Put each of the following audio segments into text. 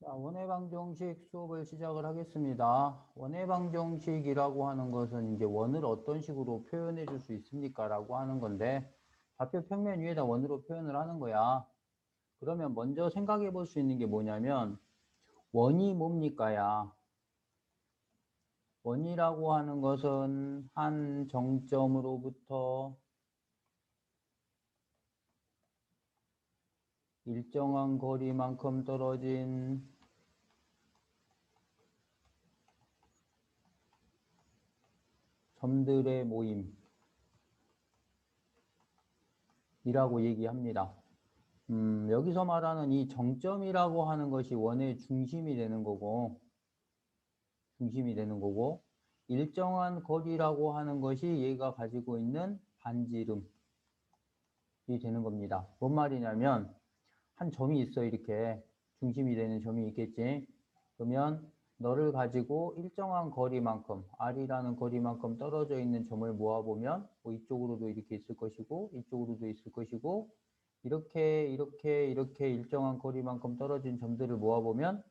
자, 원해방정식 수업을 시작을 하겠습니다. 원해방정식이라고 하는 것은 이제 원을 어떤 식으로 표현해 줄 수 있습니까? 라고 하는 건데, 좌표 평면 위에다 원으로 표현을 하는 거야. 그러면 먼저 생각해 볼 수 있는 게 뭐냐면, 원이 뭡니까야? 원이라고 하는 것은 한 정점으로부터 일정한 거리만큼 떨어진 점들의 모임이라고 얘기합니다. 여기서 말하는 이 정점이라고 하는 것이 원의 중심이 되는 거고, 일정한 거리라고 하는 것이 얘가 가지고 있는 반지름이 되는 겁니다. 뭔 말이냐면, 한 점이 있어, 이렇게. 중심이 되는 점이 있겠지. 그러면 너를 가지고 일정한 거리만큼, R이라는 거리만큼 떨어져 있는 점을 모아보면, 뭐 이쪽으로도 이렇게 있을 것이고, 이쪽으로도 있을 것이고, 이렇게 일정한 거리만큼 떨어진 점들을 모아보면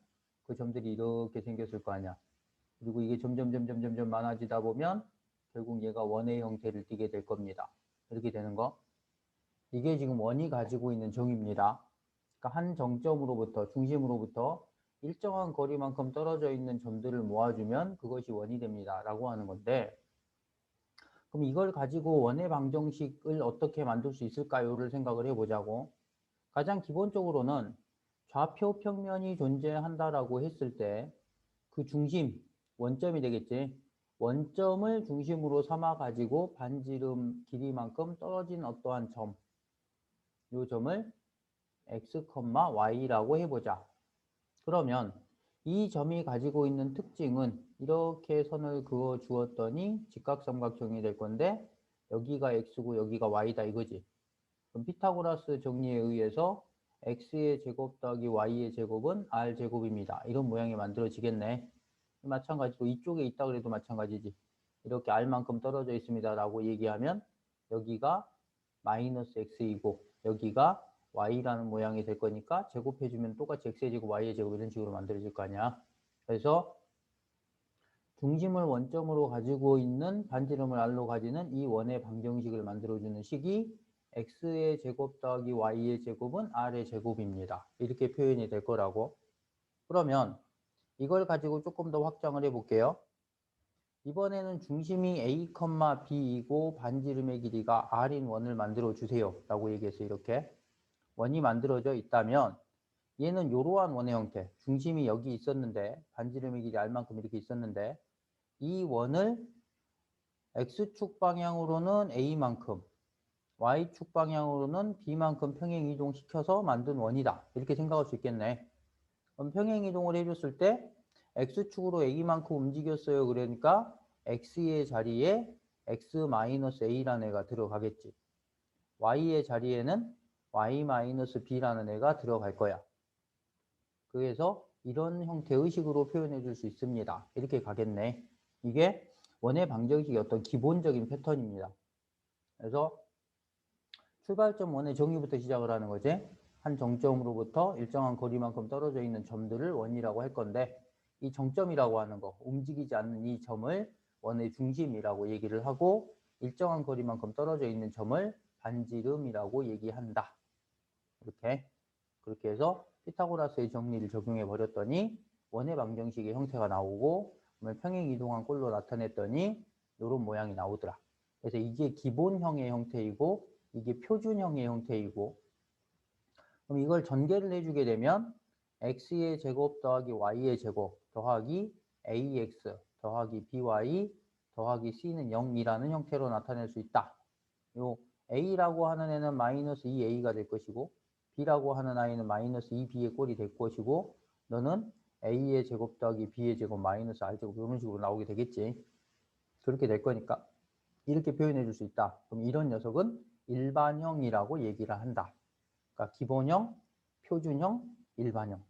그 점들이 이렇게 생겼을 거 아니야. 그리고 이게 점점 많아지다 보면 결국 얘가 원의 형태를 띠게 될 겁니다. 이렇게 되는 거. 이게 지금 원이 가지고 있는 정의입니다. 그러니까 한 정점으로부터, 중심으로부터 일정한 거리만큼 떨어져 있는 점들을 모아주면 그것이 원이 됩니다. 라고 하는 건데, 그럼 이걸 가지고 원의 방정식을 어떻게 만들 수 있을까요?를 생각을 해보자고. 가장 기본적으로는 좌표 평면이 존재한다라고 했을 때 그 중심, 원점이 되겠지. 원점을 중심으로 삼아 가지고 반지름 길이만큼 떨어진 어떠한 점, 이 점을 x, y라고 해보자. 그러면 이 점이 가지고 있는 특징은 이렇게 선을 그어 주었더니 직각삼각형이 될 건데 여기가 x고 여기가 y다 이거지. 그럼 피타고라스 정리에 의해서 x의 제곱 더하기 y의 제곱은 r제곱입니다. 이런 모양이 만들어지겠네. 마찬가지로 이쪽에 있다 그래도 마찬가지지. 이렇게 r만큼 떨어져 있습니다. 라고 얘기하면 여기가 마이너스 x이고 여기가 y라는 모양이 될 거니까 제곱해주면 똑같이 x의 제곱, y의 제곱 이런 식으로 만들어질 거 아니야. 그래서 중심을 원점으로 가지고 있는 반지름을 r로 가지는 이 원의 방정식을 만들어주는 식이 x의 제곱 더하기 y의 제곱은 r의 제곱입니다. 이렇게 표현이 될 거라고. 그러면 이걸 가지고 조금 더 확장을 해볼게요. 이번에는 중심이 A, B이고 반지름의 길이가 R인 원을 만들어 주세요. 라고 얘기해서 이렇게 원이 만들어져 있다면 얘는 이러한 원의 형태, 중심이 여기 있었는데 반지름의 길이 R만큼 이렇게 있었는데 이 원을 X축 방향으로는 A만큼 Y축 방향으로는 B만큼 평행 이동시켜서 만든 원이다. 이렇게 생각할 수 있겠네. 그럼 평행 이동을 해줬을 때 X축으로 A만큼 움직였어요. 그러니까 X의 자리에 X-A라는 애가 들어가겠지. Y의 자리에는 Y-B라는 애가 들어갈 거야. 그래서 이런 형태의 식으로 표현해 줄 수 있습니다. 이렇게 가겠네. 이게 원의 방정식의 어떤 기본적인 패턴입니다. 그래서 출발점 원의 정의부터 시작을 하는 거지. 한 정점으로부터 일정한 거리만큼 떨어져 있는 점들을 원이라고 할 건데 이 정점이라고 하는 거, 움직이지 않는 이 점을 원의 중심이라고 얘기를 하고 일정한 거리만큼 떨어져 있는 점을 반지름이라고 얘기한다. 그렇게 해서 피타고라스의 정리를 적용해 버렸더니 원의 방정식의 형태가 나오고 평행 이동한 꼴로 나타냈더니 이런 모양이 나오더라. 그래서 이게 기본형의 형태이고 이게 표준형의 형태이고 그럼 이걸 전개를 해주게 되면 x의 제곱 더하기 y의 제곱 더하기 ax 더하기 by 더하기 c는 0이라는 형태로 나타낼 수 있다. 요 a라고 하는 애는 마이너스 2a가 될 것이고 b라고 하는 아이는 마이너스 2b의 꼴이 될 것이고 너는 a의 제곱 더하기 b의 제곱 마이너스 r제곱 이런 식으로 나오게 되겠지. 그렇게 될 거니까 이렇게 표현해 줄 수 있다. 그럼 이런 녀석은 일반형이라고 얘기를 한다. 그러니까 기본형, 표준형, 일반형.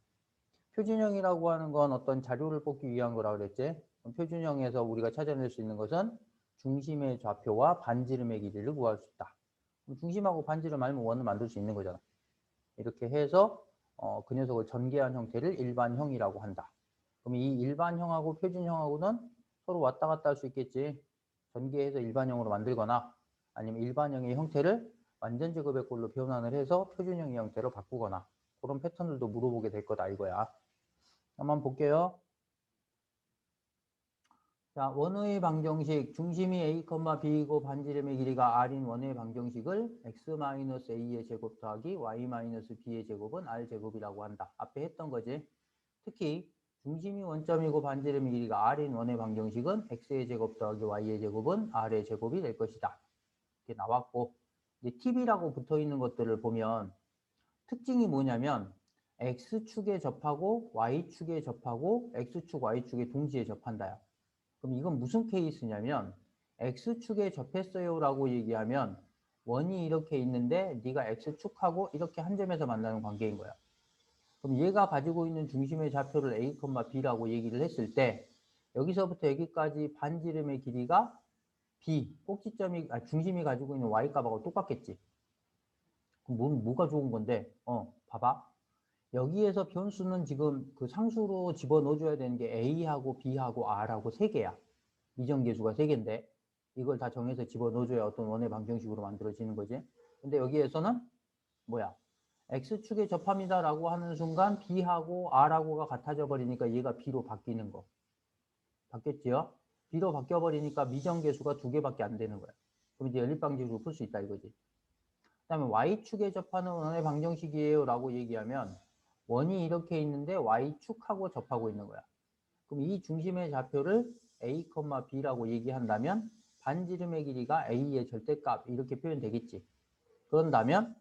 표준형이라고 하는 건 어떤 자료를 뽑기 위한 거라고 그랬지. 표준형에서 우리가 찾아낼 수 있는 것은 중심의 좌표와 반지름의 길이를 구할 수 있다. 중심하고 반지름 알면 원을 만들 수 있는 거잖아. 이렇게 해서 그 녀석을 전개한 형태를 일반형이라고 한다. 그럼 이 일반형하고 표준형하고는 서로 왔다 갔다 할 수 있겠지. 전개해서 일반형으로 만들거나 아니면 일반형의 형태를 완전 제곱의 꼴로 변환을 해서 표준형의 형태로 바꾸거나 그런 패턴들도 물어보게 될 거다 이거야. 한번 볼게요. 자, 원의 방정식 중심이 a, b이고 반지름의 길이가 r인 원의 방정식을 x-a의 제곱 더하기 y-b의 제곱은 r제곱이라고 한다. 앞에 했던 거지. 특히 중심이 원점이고 반지름의 길이가 r인 원의 방정식은 x의 제곱 더하기 y의 제곱은 r의 제곱이 될 것이다. 이렇게 나왔고 이제 팁이라고 붙어 있는 것들을 보면 특징이 뭐냐면 x축에 접하고 y축에 접하고 x축, y축에 동시에 접한다요. 그럼 이건 무슨 케이스냐면 X축에 접했어요 라고 얘기하면 원이 이렇게 있는데 네가 X축하고 이렇게 한 점에서 만나는 관계인 거야. 그럼 얘가 가지고 있는 중심의 좌표를 A, B라고 얘기를 했을 때 여기서부터 여기까지 반지름의 길이가 B, 꼭지점이 중심이 가지고 있는 Y값하고 똑같겠지. 그럼 뭐가 좋은 건데? 봐봐. 여기에서 변수는 지금 그 상수로 집어넣어줘야 되는 게 A하고 B하고 R하고 3개야. 미정계수가 3개인데 이걸 다 정해서 집어넣어줘야 어떤 원의 방정식으로 만들어지는 거지. 근데 여기에서는 뭐야? X축에 접합니다 라고 하는 순간 B하고 R하고가 같아져 버리니까 얘가 B로 바뀌는 거. 바뀌었지요? B로 바뀌어버리니까 미정계수가 2개밖에 안 되는 거야. 그럼 이제 연립방정식으로 풀 수 있다 이거지. 그 다음에 Y축에 접하는 원의 방정식이에요 라고 얘기하면 원이 이렇게 있는데 Y축하고 접하고 있는 거야. 그럼 이 중심의 좌표를 A, B라고 얘기한다면 반지름의 길이가 A의 절대값 이렇게 표현되겠지. 그런다면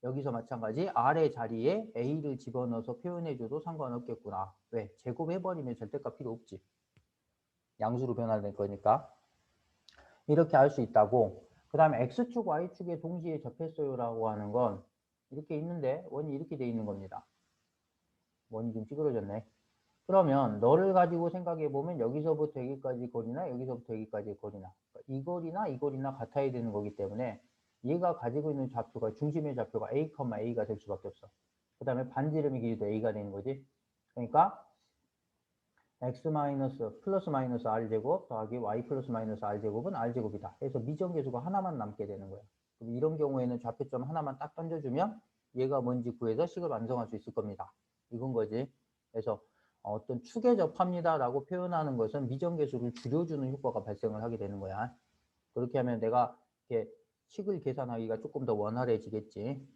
여기서 마찬가지 R의 자리에 A를 집어넣어서 표현해줘도 상관없겠구나. 왜? 제곱해버리면 절대값 필요 없지. 양수로 변화될 거니까. 이렇게 할 수 있다고. 그 다음에 X축, Y축에 동시에 접했어요 라고 하는 건 이렇게 있는데 원이 이렇게 돼 있는 겁니다. 원이 좀 찌그러졌네. 그러면 너를 가지고 생각해 보면 여기서부터 여기까지 거리나 여기서부터 여기까지 거리나 이 거리나 이 거리나 같아야 되는 거기 때문에 얘가 가지고 있는 좌표가 중심의 좌표가 a, a가 될 수밖에 없어. 그 다음에 반지름의 길이도 a가 되는 거지. 그러니까 x 플러스 마이너스 r제곱 더하기 y 플러스 마이너스 r제곱은 r제곱이다. 그래서 미정계수가 하나만 남게 되는 거야. 그럼 이런 경우에는 좌표점 하나만 딱 던져주면 얘가 뭔지 구해서 식을 완성할 수 있을 겁니다. 이건 거지. 그래서 어떤 축에 접합니다라고 표현하는 것은 미정계수를 줄여주는 효과가 발생을 하게 되는 거야. 그렇게 하면 내가 이렇게 식을 계산하기가 조금 더 원활해지겠지.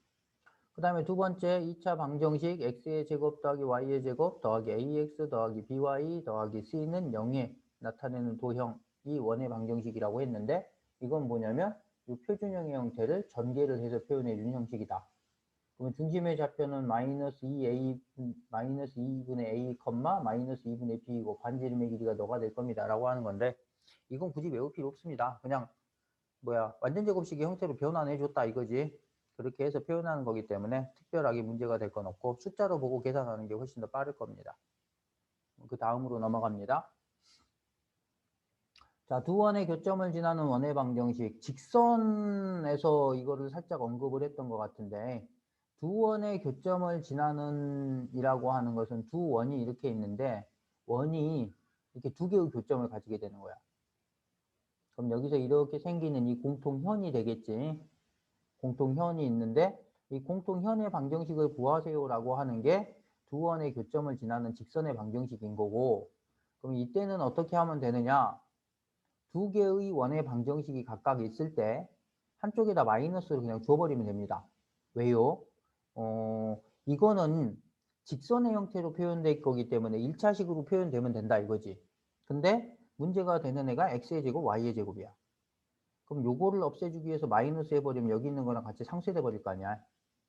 그 다음에 두 번째 2차 방정식 x의 제곱 더하기 y의 제곱 더하기 ax 더하기 by 더하기 c는 0에 나타내는 도형이 원의 방정식이라고 했는데 이건 뭐냐면 이 표준형의 형태를 전개를 해서 표현해 주는 형식이다. 그러면 중심의 좌표는 마이너스 2a, 마이너스 2분의 a, 마이너스 2분의 b이고 반지름의 길이가 너가 될 겁니다. 라고 하는 건데 이건 굳이 외울 필요 없습니다. 그냥 완전 제곱식의 형태로 변환해 줬다 이거지. 그렇게 해서 표현하는 거기 때문에 특별하게 문제가 될 건 없고 숫자로 보고 계산하는 게 훨씬 더 빠를 겁니다. 그 다음으로 넘어갑니다. 자, 두 원의 교점을 지나는 원의 방정식. 직선에서 이거를 살짝 언급을 했던 것 같은데 두 원의 교점을 지나는 이라고 하는 것은 두 원이 이렇게 있는데 원이 이렇게 두 개의 교점을 가지게 되는 거야. 그럼 여기서 이렇게 생기는 이 공통현이 되겠지. 공통현이 있는데 이 공통현의 방정식을 구하세요라고 하는 게 두 원의 교점을 지나는 직선의 방정식인 거고 그럼 이때는 어떻게 하면 되느냐? 두 개의 원의 방정식이 각각 있을 때 한쪽에다 마이너스를 그냥 줘버리면 됩니다. 왜요? 이거는 직선의 형태로 표현될 거기 때문에 1차식으로 표현되면 된다 이거지. 근데 문제가 되는 애가 x의 제곱, y의 제곱이야. 그럼 요거를 없애주기 위해서 마이너스 해버리면 여기 있는 거랑 같이 상쇄돼 버릴 거 아니야.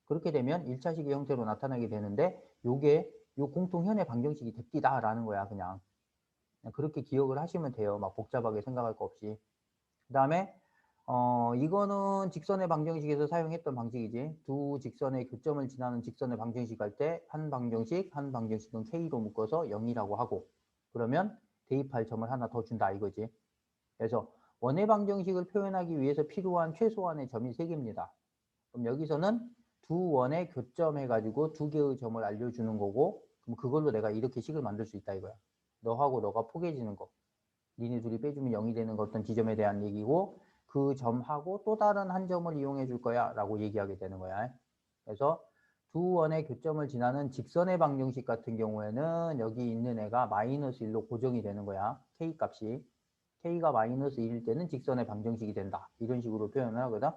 그렇게 되면 1차식의 형태로 나타나게 되는데 요게 요 공통현의 방정식이 됩디다라는 거야 그냥 그렇게 기억을 하시면 돼요. 막 복잡하게 생각할 거 없이. 그 다음에 이거는 직선의 방정식에서 사용했던 방식이지. 두 직선의 교점을 지나는 직선의 방정식 할 때 한 방정식은 K로 묶어서 0이라고 하고 그러면 대입할 점을 하나 더 준다 이거지. 그래서 원의 방정식을 표현하기 위해서 필요한 최소한의 점이 3개입니다. 그럼 여기서는 두 원의 교점해가지고 두 개의 점을 알려주는 거고, 그럼 그걸로 내가 이렇게 식을 만들 수 있다 이거야. 너하고 너가 포개지는 거. 니네 둘이 빼주면 0이 되는 거 어떤 지점에 대한 얘기고, 그 점하고 또 다른 한 점을 이용해 줄 거야 라고 얘기하게 되는 거야. 그래서 두 원의 교점을 지나는 직선의 방정식 같은 경우에는 여기 있는 애가 마이너스 1로 고정이 되는 거야. k 값이. k가 마이너스 1일 때는 직선의 방정식이 된다. 이런 식으로 표현을 하거든.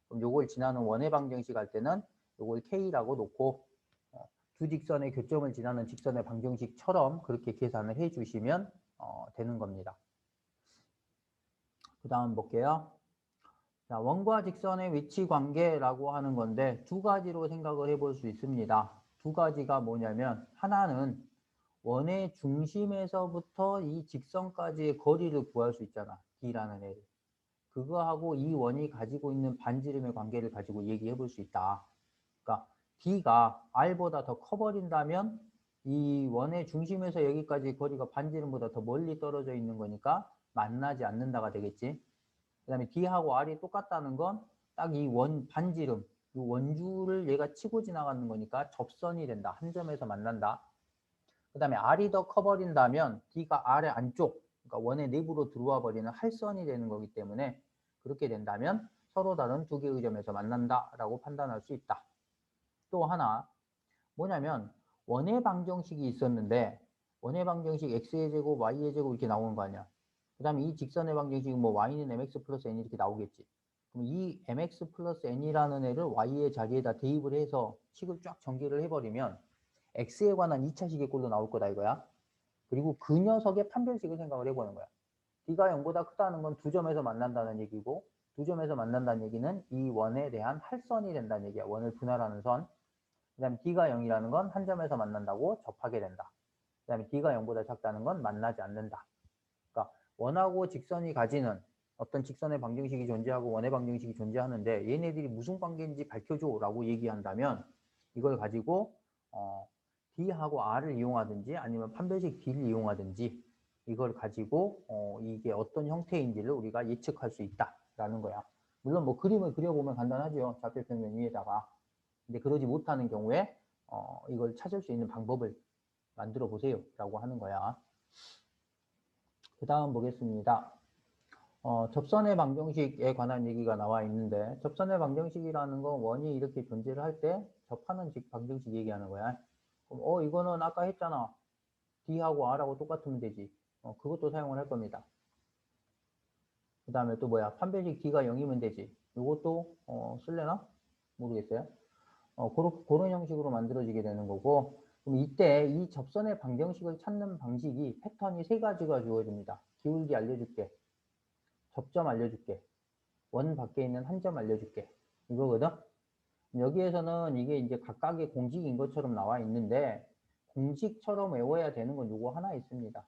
그럼 요걸 지나는 원의 방정식 할 때는 요걸 k라고 놓고 두 직선의 교점을 지나는 직선의 방정식처럼 그렇게 계산을 해 주시면 되는 겁니다. 그 다음 볼게요. 자, 원과 직선의 위치 관계라고 하는 건데 두 가지로 생각을 해볼 수 있습니다. 두 가지가 뭐냐면 하나는 원의 중심에서부터 이 직선까지의 거리를 구할 수 있잖아. D라는 애를. 그거하고 이 원이 가지고 있는 반지름의 관계를 가지고 얘기해 볼 수 있다. 그러니까 D가 R보다 더 커버린다면 이 원의 중심에서 여기까지 거리가 반지름보다 더 멀리 떨어져 있는 거니까 만나지 않는다가 되겠지. 그 다음에 D하고 R이 똑같다는 건 딱 이 원 반지름, 이 원주를 얘가 치고 지나가는 거니까 접선이 된다. 한 점에서 만난다. 그 다음에 R이 더 커버린다면 D가 R의 안쪽, 그러니까 원의 내부로 들어와 버리는 할선이 되는 거기 때문에 그렇게 된다면 서로 다른 두 개의 점에서 만난다라고 판단할 수 있다. 또 하나 뭐냐면 원의 방정식이 있었는데 원의 방정식 x의 제곱, y의 제곱 이렇게 나오는 거 아니야. 그 다음에 이 직선의 방정식은 뭐 y는 mx 플러스 n 이렇게 나오겠지. 그럼 이 mx 플러스 n이라는 애를 y의 자리에다 대입을 해서 식을 쫙 전개를 해버리면 x에 관한 2차식의 꼴로 나올 거다 이거야. 그리고 그 녀석의 판별식을 생각을 해보는 거야. d가 0보다 크다는 건 두 점에서 만난다는 얘기고 두 점에서 만난다는 얘기는 이 원에 대한 할선이 된다는 얘기야. 원을 분할하는 선. 그 다음에 D가 0이라는 건 한 점에서 만난다고 접하게 된다. 그 다음에 D가 0보다 작다는 건 만나지 않는다. 그러니까 원하고 직선이 가지는 어떤 직선의 방정식이 존재하고 원의 방정식이 존재하는데 얘네들이 무슨 관계인지 밝혀줘 라고 얘기한다면 이걸 가지고 D하고 R을 이용하든지 아니면 판별식 D를 이용하든지 이걸 가지고 이게 어떤 형태인지를 우리가 예측할 수 있다라는 거야. 물론 뭐 그림을 그려보면 간단하죠. 좌표평면 위에다가. 근데 그러지 못하는 경우에 이걸 찾을 수 있는 방법을 만들어 보세요 라고 하는 거야. 그 다음 보겠습니다. 접선의 방정식에 관한 얘기가 나와 있는데 접선의 방정식이라는 건 원이 이렇게 존재를 할 때 접하는 방정식 얘기하는 거야. 그럼 이거는 아까 했잖아. D하고 R하고 똑같으면 되지. 그것도 사용을 할 겁니다. 그 다음에 또 뭐야? 판별식 D가 0이면 되지. 이것도 쓸래나? 모르겠어요. 그런 형식으로 만들어지게 되는 거고, 그럼 이때 이 접선의 방정식을 찾는 방식이 패턴이 세 가지가 주어집니다. 기울기 알려줄게, 접점 알려줄게, 원 밖에 있는 한 점 알려줄게. 이거거든? 여기에서는 이게 이제 각각의 공식인 것처럼 나와 있는데, 공식처럼 외워야 되는 건 요거 하나 있습니다.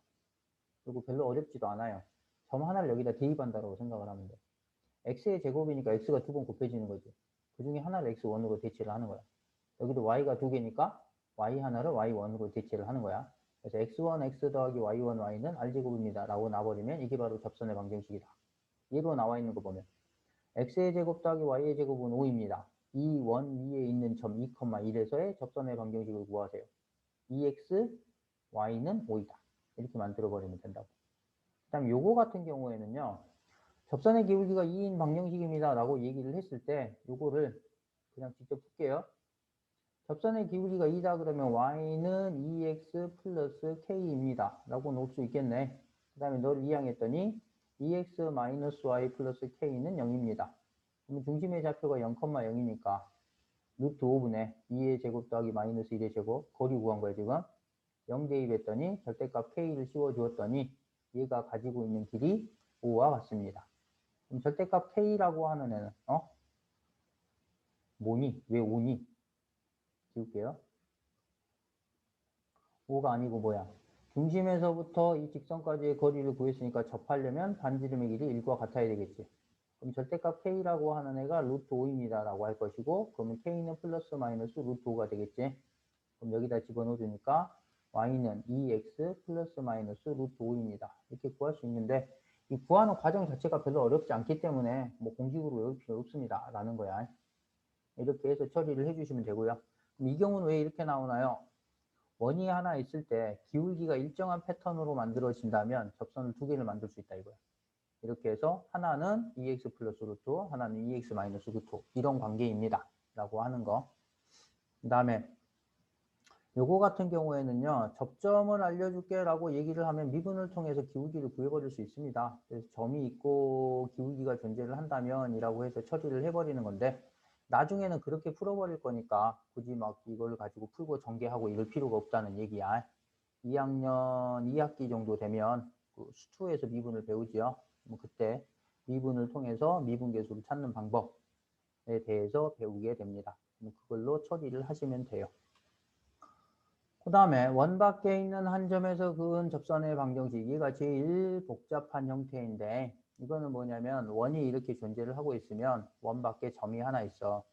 그리고 별로 어렵지도 않아요. 점 하나를 여기다 대입한다고 생각을 하면 돼. x의 제곱이니까 x가 두 번 곱해지는 거지. 그 중에 하나를 x1으로 대체를 하는 거야. 여기도 y가 두 개니까 y 하나를 y1으로 대체를 하는 거야. 그래서 x1, x 더하기 y1, y는 r제곱입니다. 라고 나버리면 이게 바로 접선의 방정식이다. 얘로 나와 있는 거 보면 x의 제곱 더하기 y의 제곱은 5입니다. 이 원 위에 있는 점 2,1에서의 접선의 방정식을 구하세요. 2x, y는 5이다. 이렇게 만들어버리면 된다고. 그 다음 요거 같은 경우에는요. 접선의 기울기가 2인 방정식입니다. 라고 얘기를 했을 때 요거를 그냥 직접 풀게요. 접선의 기울기가 2다 그러면 y는 2x 플러스 k입니다. 라고 놓을 수 있겠네. 그 다음에 너를 이항했더니 2x 마이너스 y 플러스 k는 0입니다. 그러면 중심의 좌표가 0,0이니까 루트 5분의 2의 제곱 더하기 마이너스 1의 제곱 거리 구한 거예요 지금. 0 대입했더니 절대값 k를 씌워주었더니 얘가 가지고 있는 길이 5와 같습니다. 그럼 절대값 k라고 하는 애는 뭐니? 왜 5니? 지울게요. 5가 아니고 뭐야? 중심에서부터 이 직선까지의 거리를 구했으니까 접하려면 반지름의 길이 1과 같아야 되겠지. 그럼 절대값 k라고 하는 애가 루트 5입니다. 라고 할 것이고 그러면 k는 플러스 마이너스 루트 5가 되겠지. 그럼 여기다 집어넣어 주니까 y는 2x 플러스 마이너스 루트 5입니다. 이렇게 구할 수 있는데 이 구하는 과정 자체가 별로 어렵지 않기 때문에 뭐 공식으로 외울 필요 없습니다. 라는 거야. 이렇게 해서 처리를 해주시면 되고요. 그럼 이 경우는 왜 이렇게 나오나요? 원이 하나 있을 때 기울기가 일정한 패턴으로 만들어진다면 접선을 두 개를 만들 수 있다 이거예요. 이렇게 해서 하나는 EX 플러스 루트, 하나는 EX 마이너스 루트 이런 관계입니다. 라고 하는 거. 그 다음에 요거 같은 경우에는요. 접점을 알려줄게 라고 얘기를 하면 미분을 통해서 기울기를 구해버릴 수 있습니다. 그래서 점이 있고 기울기가 존재를 한다면 이라고 해서 처리를 해버리는 건데 나중에는 그렇게 풀어버릴 거니까 굳이 막 이걸 가지고 풀고 전개하고 이럴 필요가 없다는 얘기야. 2학년 2학기 정도 되면 그 수투에서 미분을 배우지요. 그때 미분을 통해서 미분계수를 찾는 방법에 대해서 배우게 됩니다. 그걸로 처리를 하시면 돼요. 그 다음에 원 밖에 있는 한 점에서 그은 접선의 방정식, 얘가 제일 복잡한 형태인데 이거는 뭐냐면 원이 이렇게 존재를 하고 있으면 원 밖에 점이 하나 있어.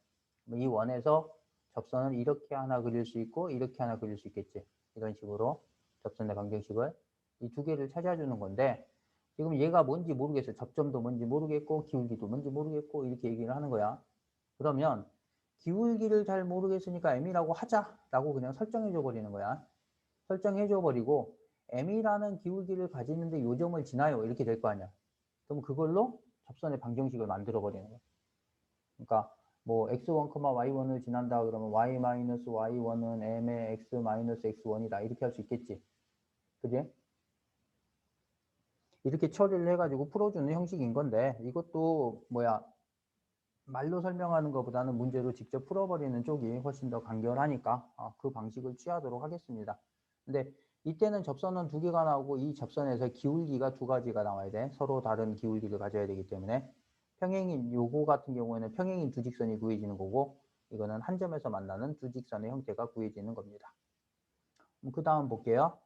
이 원에서 접선을 이렇게 하나 그릴 수 있고 이렇게 하나 그릴 수 있겠지. 이런 식으로 접선의 방정식을 이 두 개를 찾아주는 건데 지금 얘가 뭔지 모르겠어. 접점도 뭔지 모르겠고 기울기도 뭔지 모르겠고 이렇게 얘기를 하는 거야. 그러면 기울기를 잘 모르겠으니까 m이라고 하자라고 그냥 설정해줘 버리는 거야. 설정해줘 버리고 m이라는 기울기를 가지는데 요 점을 지나요. 이렇게 될 거 아니야. 그럼 그걸로 접선의 방정식을 만들어 버리는 거야. 그러니까 뭐 x1, y1을 지난다 그러면 y-y1은 m의 x-x1이다. 이렇게 할 수 있겠지. 그지? 이렇게 처리를 해가지고 풀어주는 형식인 건데 이것도 뭐야 말로 설명하는 것보다는 문제로 직접 풀어버리는 쪽이 훨씬 더 간결하니까 그 방식을 취하도록 하겠습니다. 근데 이때는 접선은 두 개가 나오고 이 접선에서 기울기가 두 가지가 나와야 돼. 서로 다른 기울기를 가져야 되기 때문에 평행인 요거 같은 경우에는 평행인 두 직선이 구해지는 거고 이거는 한 점에서 만나는 두 직선의 형태가 구해지는 겁니다. 그 다음 볼게요.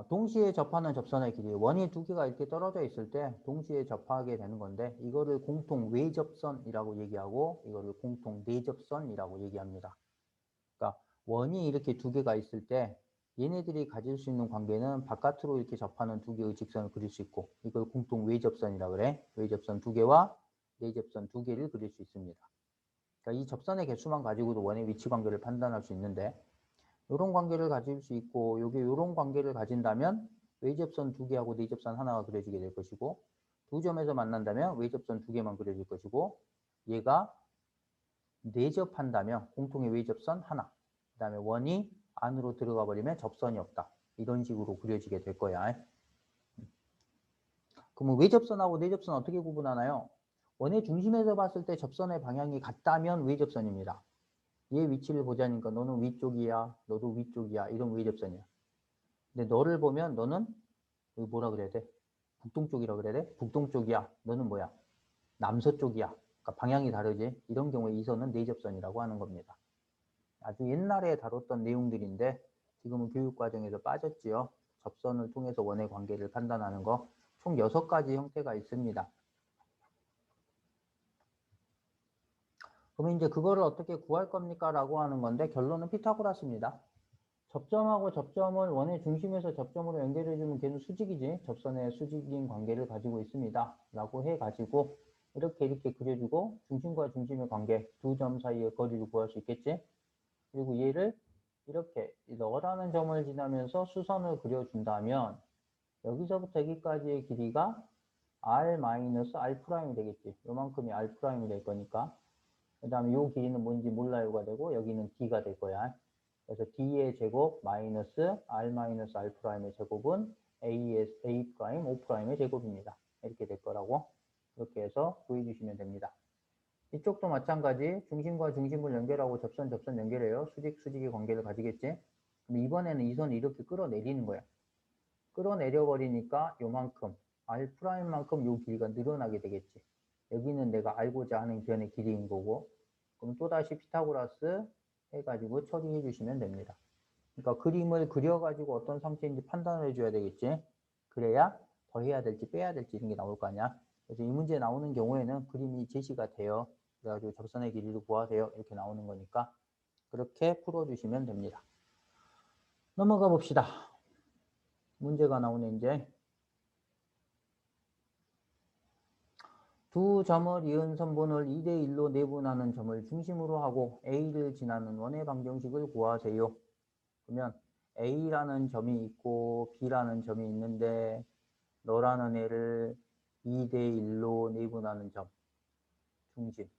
동시에 접하는 접선의 길이 원이 두 개가 이렇게 떨어져 있을 때 동시에 접하게 되는 건데 이거를 공통 외접선이라고 얘기하고 이거를 공통 내접선이라고 얘기합니다. 그러니까 원이 이렇게 두 개가 있을 때 얘네들이 가질 수 있는 관계는 바깥으로 이렇게 접하는 두 개의 직선을 그릴 수 있고 이걸 공통 외접선이라고 그래. 외접선 두 개와 내접선 두 개를 그릴 수 있습니다. 그러니까 이 접선의 개수만 가지고도 원의 위치 관계를 판단할 수 있는데 이런 관계를 가질 수 있고 요게 이런 관계를 가진다면 외접선 두 개하고 내접선 하나가 그려지게 될 것이고 두 점에서 만난다면 외접선 두 개만 그려질 것이고 얘가 내접한다면 공통의 외접선 하나 그 다음에 원이 안으로 들어가 버리면 접선이 없다. 이런 식으로 그려지게 될 거야. 그러면 외접선하고 내접선 어떻게 구분하나요? 원의 중심에서 봤을 때 접선의 방향이 같다면 외접선입니다. 얘 위치를 보자니까 너는 위쪽이야, 너도 위쪽이야 이런 외접선이야. 근데 너를 보면 너는 뭐라 그래야 돼? 북동쪽이라 그래야 돼? 북동쪽이야. 너는 뭐야? 남서쪽이야. 그러니까 방향이 다르지. 이런 경우에 이 선은 내접선이라고 하는 겁니다. 아주 옛날에 다뤘던 내용들인데 지금은 교육과정에서 빠졌지요. 접선을 통해서 원의 관계를 판단하는 거 총 6가지 형태가 있습니다. 그러면 이제 그거를 어떻게 구할 겁니까? 라고 하는 건데 결론은 피타고라스입니다. 접점하고 접점을 원의 중심에서 접점으로 연결해주면 걔는 수직이지. 접선의 수직인 관계를 가지고 있습니다. 라고 해가지고 이렇게 그려주고 중심과 중심의 관계 두 점 사이의 거리를 구할 수 있겠지. 그리고 얘를 이렇게 너라는 점을 지나면서 수선을 그려준다면 여기서부터 여기까지의 길이가 r-r'이 되겠지. 요만큼이 r'이 될 거니까. 그 다음에 요 길이는 뭔지 몰라요가 되고 여기는 d가 될 거야. 그래서 d의 제곱 마이너스 r-r'의 제곱은 a'O'의 제곱입니다. 이렇게 될 거라고 이렇게 해서 구해주시면 됩니다. 이쪽도 마찬가지 중심과 중심을 연결하고 접선 연결해요. 수직의 관계를 가지겠지. 그럼 이번에는 이 선을 이렇게 끌어내리는 거야. 끌어내려 버리니까 요만큼 R'만큼 요 길이가 늘어나게 되겠지. 여기는 내가 알고자 하는 변의 길이인 거고 그럼 또다시 피타고라스 해가지고 처리해 주시면 됩니다. 그러니까 그림을 그려가지고 어떤 상태인지 판단을 해줘야 되겠지. 그래야 더 해야 될지 빼야 될지 이런 게 나올 거 아니야. 그래서 이 문제 나오는 경우에는 그림이 제시가 돼요. 그래가지고 접선의 길이를 구하세요. 이렇게 나오는 거니까 그렇게 풀어주시면 됩니다. 넘어가 봅시다. 문제가 나오네 이제. 두 점을 이은 선분을 2대1로 내분하는 점을 중심으로 하고 A를 지나는 원의 방정식을 구하세요. 그러면 A라는 점이 있고 B라는 점이 있는데 너라는 애를 2대1로 내분하는 점, 중심.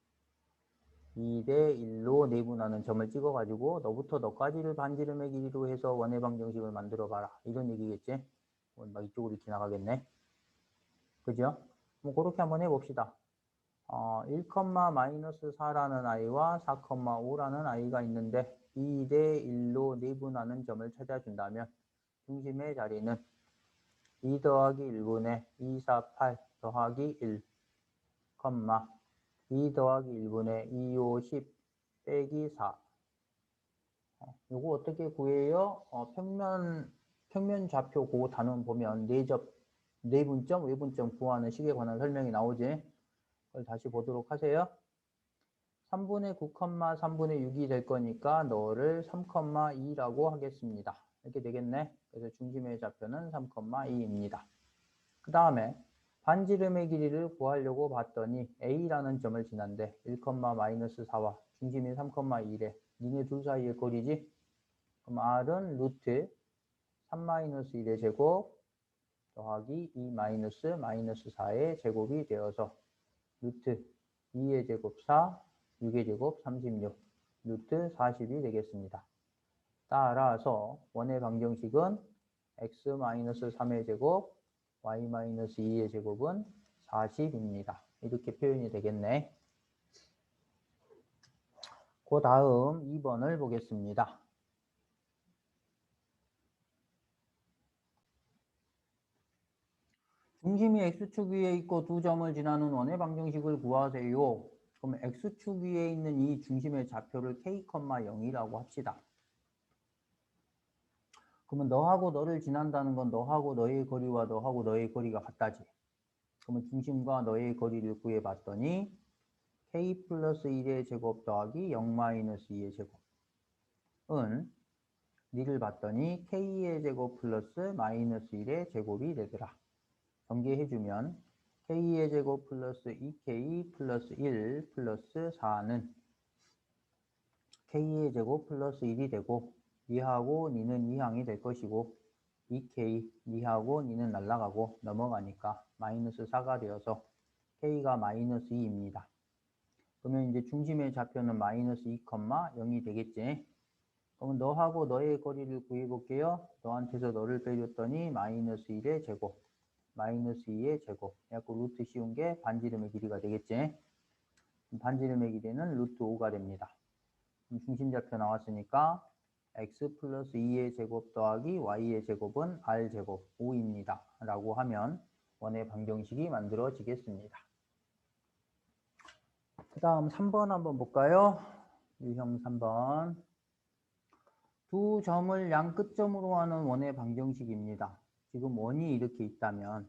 2대1로 내분하는 점을 찍어가지고 너부터 너까지를 반지름의 길이로 해서 원의 방정식을 만들어봐라. 이런 얘기겠지? 막 이쪽으로 이렇게 나가겠네. 그죠? 뭐 그렇게 한번 해봅시다. 1,-4라는 아이와 4,5라는 아이가 있는데 2대1로 내분하는 점을 찾아준다면 중심의 자리는 2 더하기 1분의 2, 4, 8 더하기 1, 2 더하기 1분의 2, 5, 10 빼기 4. 요거 어떻게 구해요? 평면 좌표 그 단원 보면 내분점, 외분점 구하는 식에 관한 설명이 나오지. 그걸 다시 보도록 하세요. 3분의 9, 3분의 6이 될 거니까 너를 3,2라고 하겠습니다. 이렇게 되겠네. 그래서 중심의 좌표는 3,2입니다. 그 다음에 반지름의 길이를 구하려고 봤더니 A라는 점을 지난데 1,-4와 중심이 3,2래. 니네 둘 사이의 거리지? 그럼 R은 루트 3-1의 제곱 더하기 2-4의 제곱이 되어서 루트 2의 제곱 4, 6의 제곱 36, 루트 40이 되겠습니다. 따라서 원의 방정식은 x-3의 제곱, y-2의 제곱은 40입니다. 이렇게 표현이 되겠네. 그 다음 2번을 보겠습니다. 중심이 x축 위에 있고 두 점을 지나는 원의 방정식을 구하세요. 그럼 x축 위에 있는 이 중심의 좌표를 k, 0이라고 합시다. 그러면 너하고 너를 지난다는 건 너하고 너의 거리와 너하고 너의 거리가 같다지. 그러면 중심과 너의 거리를 구해봤더니 k 플러스 1의 제곱 더하기 0-2의 제곱은 니를 봤더니 k의 제곱 플러스 마이너스 1의 제곱이 되더라. 전개해주면 k의 제곱 플러스 2k 플러스 1 플러스 4는 k의 제곱 플러스 1이 되고 니하고 니는 2항이 될 것이고 2k, 니하고 니는 날아가고 넘어가니까 마이너스 4가 되어서 k가 마이너스 2입니다. 그러면 이제 중심의 좌표는 마이너스 2,0이 되겠지. 그럼 너하고 너의 거리를 구해볼게요. 너한테서 너를 빼줬더니 마이너스 1의 제곱, 마이너스 2의 제곱. 약간 루트 씌운 게 반지름의 길이가 되겠지. 반지름의 길이는 루트 5가 됩니다. 중심 좌표 나왔으니까 x 플러스 2의 제곱 더하기 y의 제곱은 r제곱 5입니다. 라고 하면 원의 방정식이 만들어지겠습니다. 그 다음 3번 한번 볼까요? 유형 3번. 두 점을 양 끝점으로 하는 원의 방정식입니다. 지금 원이 이렇게 있다면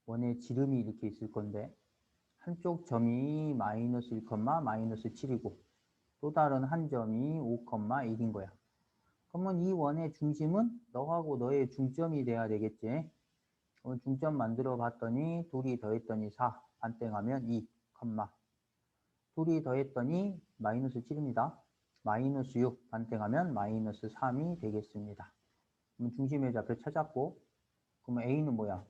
원의 지름이 이렇게 있을 건데 한쪽 점이 마이너스 1, 마이너스 7이고 또 다른 한 점이 5, 1인 거야. 그러면 이 원의 중심은 너하고 너의 중점이 돼야 되겠지. 그럼 중점 만들어 봤더니 둘이 더했더니 4, 반땡하면 2, 둘이 더했더니 마이너스 7입니다. 마이너스 6, 반땡하면 마이너스 3이 되겠습니다. 그럼 중심의 좌표 찾았고, 그러면 A는 뭐야?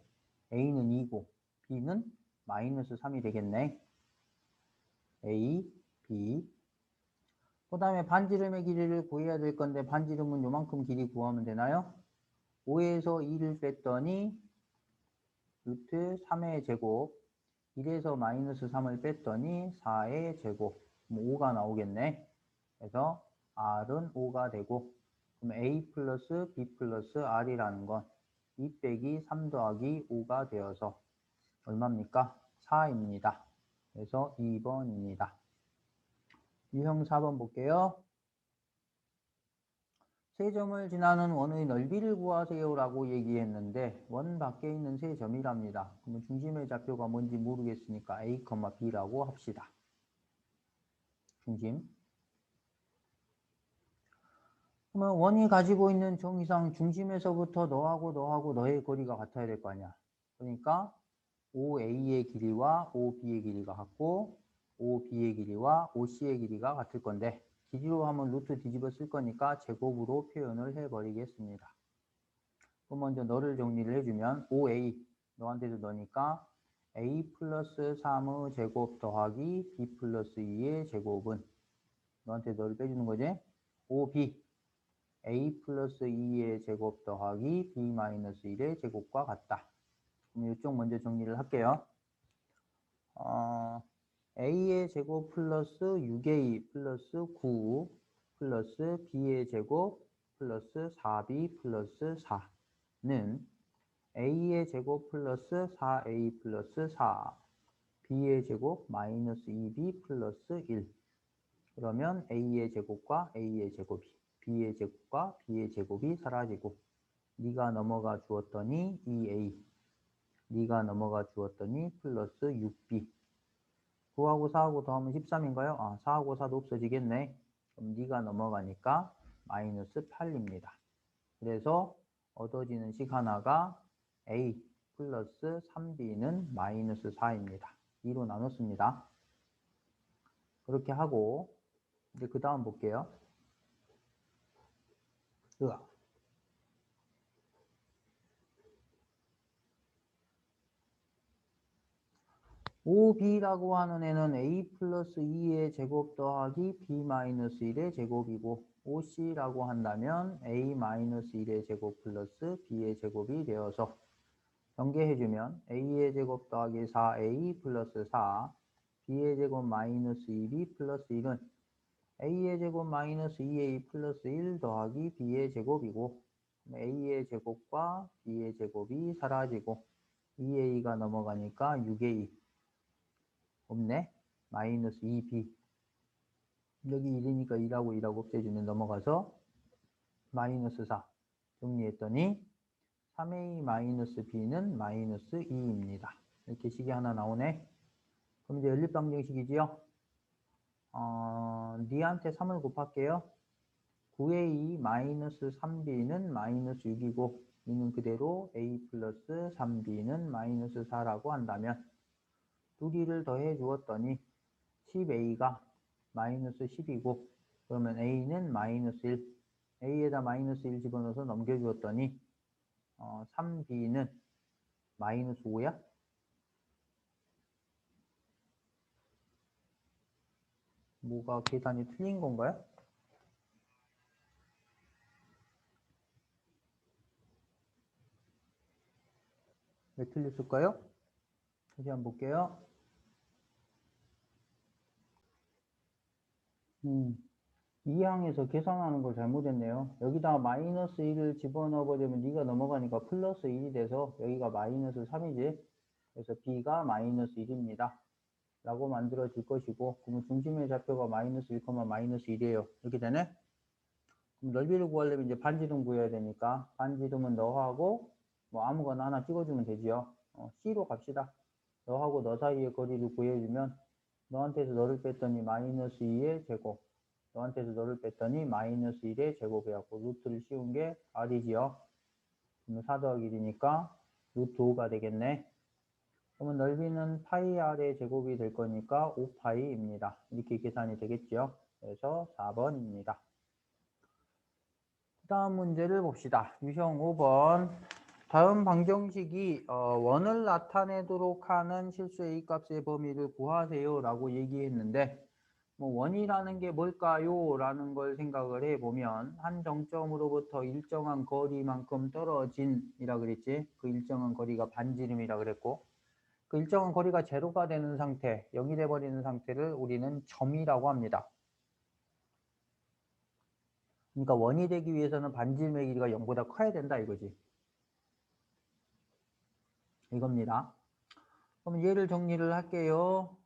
A는 2고, B는 마이너스 3이 되겠네. A, B. 그 다음에 반지름의 길이를 구해야 될 건데, 반지름은 요만큼 길이 구하면 되나요? 5에서 2를 뺐더니, 루트 3의 제곱, 1에서 마이너스 3을 뺐더니 4의 제곱, 5가 나오겠네. 그래서 R은 5가 되고, 그럼 A 플러스 B 플러스 R이라는 건 2 빼기 3 더하기 5가 되어서 얼마입니까? 4입니다. 그래서 2번입니다. 유형 4번 볼게요. 세 점을 지나는 원의 넓이를 구하세요 라고 얘기했는데 원 밖에 있는 세 점이랍니다. 그러면 중심의 좌표가 뭔지 모르겠으니까 A, B라고 합시다. 중심. 그러면 원이 가지고 있는 정의상 중심에서부터 너하고 너의 거리가 같아야 될 거 아니야. 그러니까 OA의 길이와 OB의 길이가 같고 OB의 길이와 OC의 길이가 같을 건데 길이로 하면 루트 뒤집어 쓸 거니까 제곱으로 표현을 해버리겠습니다. 그럼 먼저 너를 정리를 해주면 OA 너한테도 너니까 A 플러스 3의 제곱 더하기 B 플러스 2의 제곱은 너한테 너를 빼주는 거지? OB A 플러스 2의 제곱 더하기 B 마이너스 1의 제곱과 같다. 그럼 이쪽 먼저 정리를 할게요. A의 제곱 플러스 6A 플러스 9 플러스 B의 제곱 플러스 4B 플러스 4는 A의 제곱 플러스 4A 플러스 4 B의 제곱 마이너스 2B 플러스 1 그러면 A의 제곱과 A의 제곱이 B의 제곱과 B의 제곱이 사라지고 네가 넘어가 주었더니 2A 네가 넘어가 주었더니 플러스 6B 9하고 4하고 더하면 13인가요? 4하고 4도 없어지겠네. 그럼 네가 넘어가니까 마이너스 8입니다. 그래서 얻어지는 식 하나가 A 플러스 3B는 마이너스 4입니다. 2로 나눴습니다. 그렇게 하고 이제 그 다음 볼게요. OB라고 하는 애는 A 플러스 2의 제곱 더하기 B 마이너스 1의 제곱이고 OC라고 한다면 A 마이너스 1의 제곱 플러스 B의 제곱이 되어서 전개해주면 A의 제곱 더하기 4A 플러스 4 B의 제곱 마이너스 2B 플러스 1은 A의 제곱 마이너스 2A 플러스 1 더하기 B의 제곱이고 A의 제곱과 B의 제곱이 사라지고 2A가 넘어가니까 6A 없네. 마이너스 2B 여기 1이니까 1하고 1하고 없애주면 넘어가서 마이너스 4 정리했더니 3A 마이너스 B는 마이너스 2입니다. 이렇게 식이 하나 나오네. 그럼 이제 연립방정식이지요. 니한테 3을 곱할게요. 9A 마이너스 3B는 마이너스 6이고 있는 그대로 A 플러스 3B는 마이너스 4라고 한다면 두 개를 더해 주었더니 10A가 마이너스 10이고 그러면 A는 마이너스 1 A에다 마이너스 1 집어넣어서 넘겨주었더니 3B는 마이너스 5야? 뭐가 계산이 틀린 건가요? 왜 틀렸을까요? 다시 한번 볼게요. 이 항에서 계산하는 걸 잘못했네요. 여기다가 마이너스 1을 집어넣어버리면 네가 넘어가니까 플러스 1이 돼서 여기가 마이너스 3이지. 그래서 B가 마이너스 1입니다. 라고 만들어질 것이고 그러면 중심의 좌표가 마이너스 1, 마이너스 1이에요. 이렇게 되네? 그럼 넓이를 구하려면 이제 반지름 구해야 되니까 반지름은 너하고 뭐 아무거나 하나 찍어주면 되지요. C로 갑시다. 너하고 너 사이의 거리를 구해주면 너한테서 너를 뺐더니 마이너스 2의 제곱 너한테서 너를 뺐더니 마이너스 1의 제곱이었고 루트를 씌운 게 R이지요. 그러면 4 더하기 1이니까 루트 5가 되겠네. 그러면 넓이는 파이 R의 제곱이 될 거니까 5파이입니다. 이렇게 계산이 되겠죠. 그래서 4번입니다. 다음 문제를 봅시다. 유형 5번. 다음 방정식이 원을 나타내도록 하는 실수 A값의 범위를 구하세요 라고 얘기했는데 뭐 원이라는 게 뭘까요? 라는 걸 생각을 해보면 한 정점으로부터 일정한 거리만큼 떨어진 이라 그랬지. 그 일정한 거리가 반지름이라 그랬고 그 일정한 거리가 제로가 되는 상태, 0이 돼버리는 상태를 우리는 점이라고 합니다. 그러니까 원이 되기 위해서는 반지름의 길이가 0보다 커야 된다 이거지. 이겁니다. 그럼 얘를 정리를 할게요.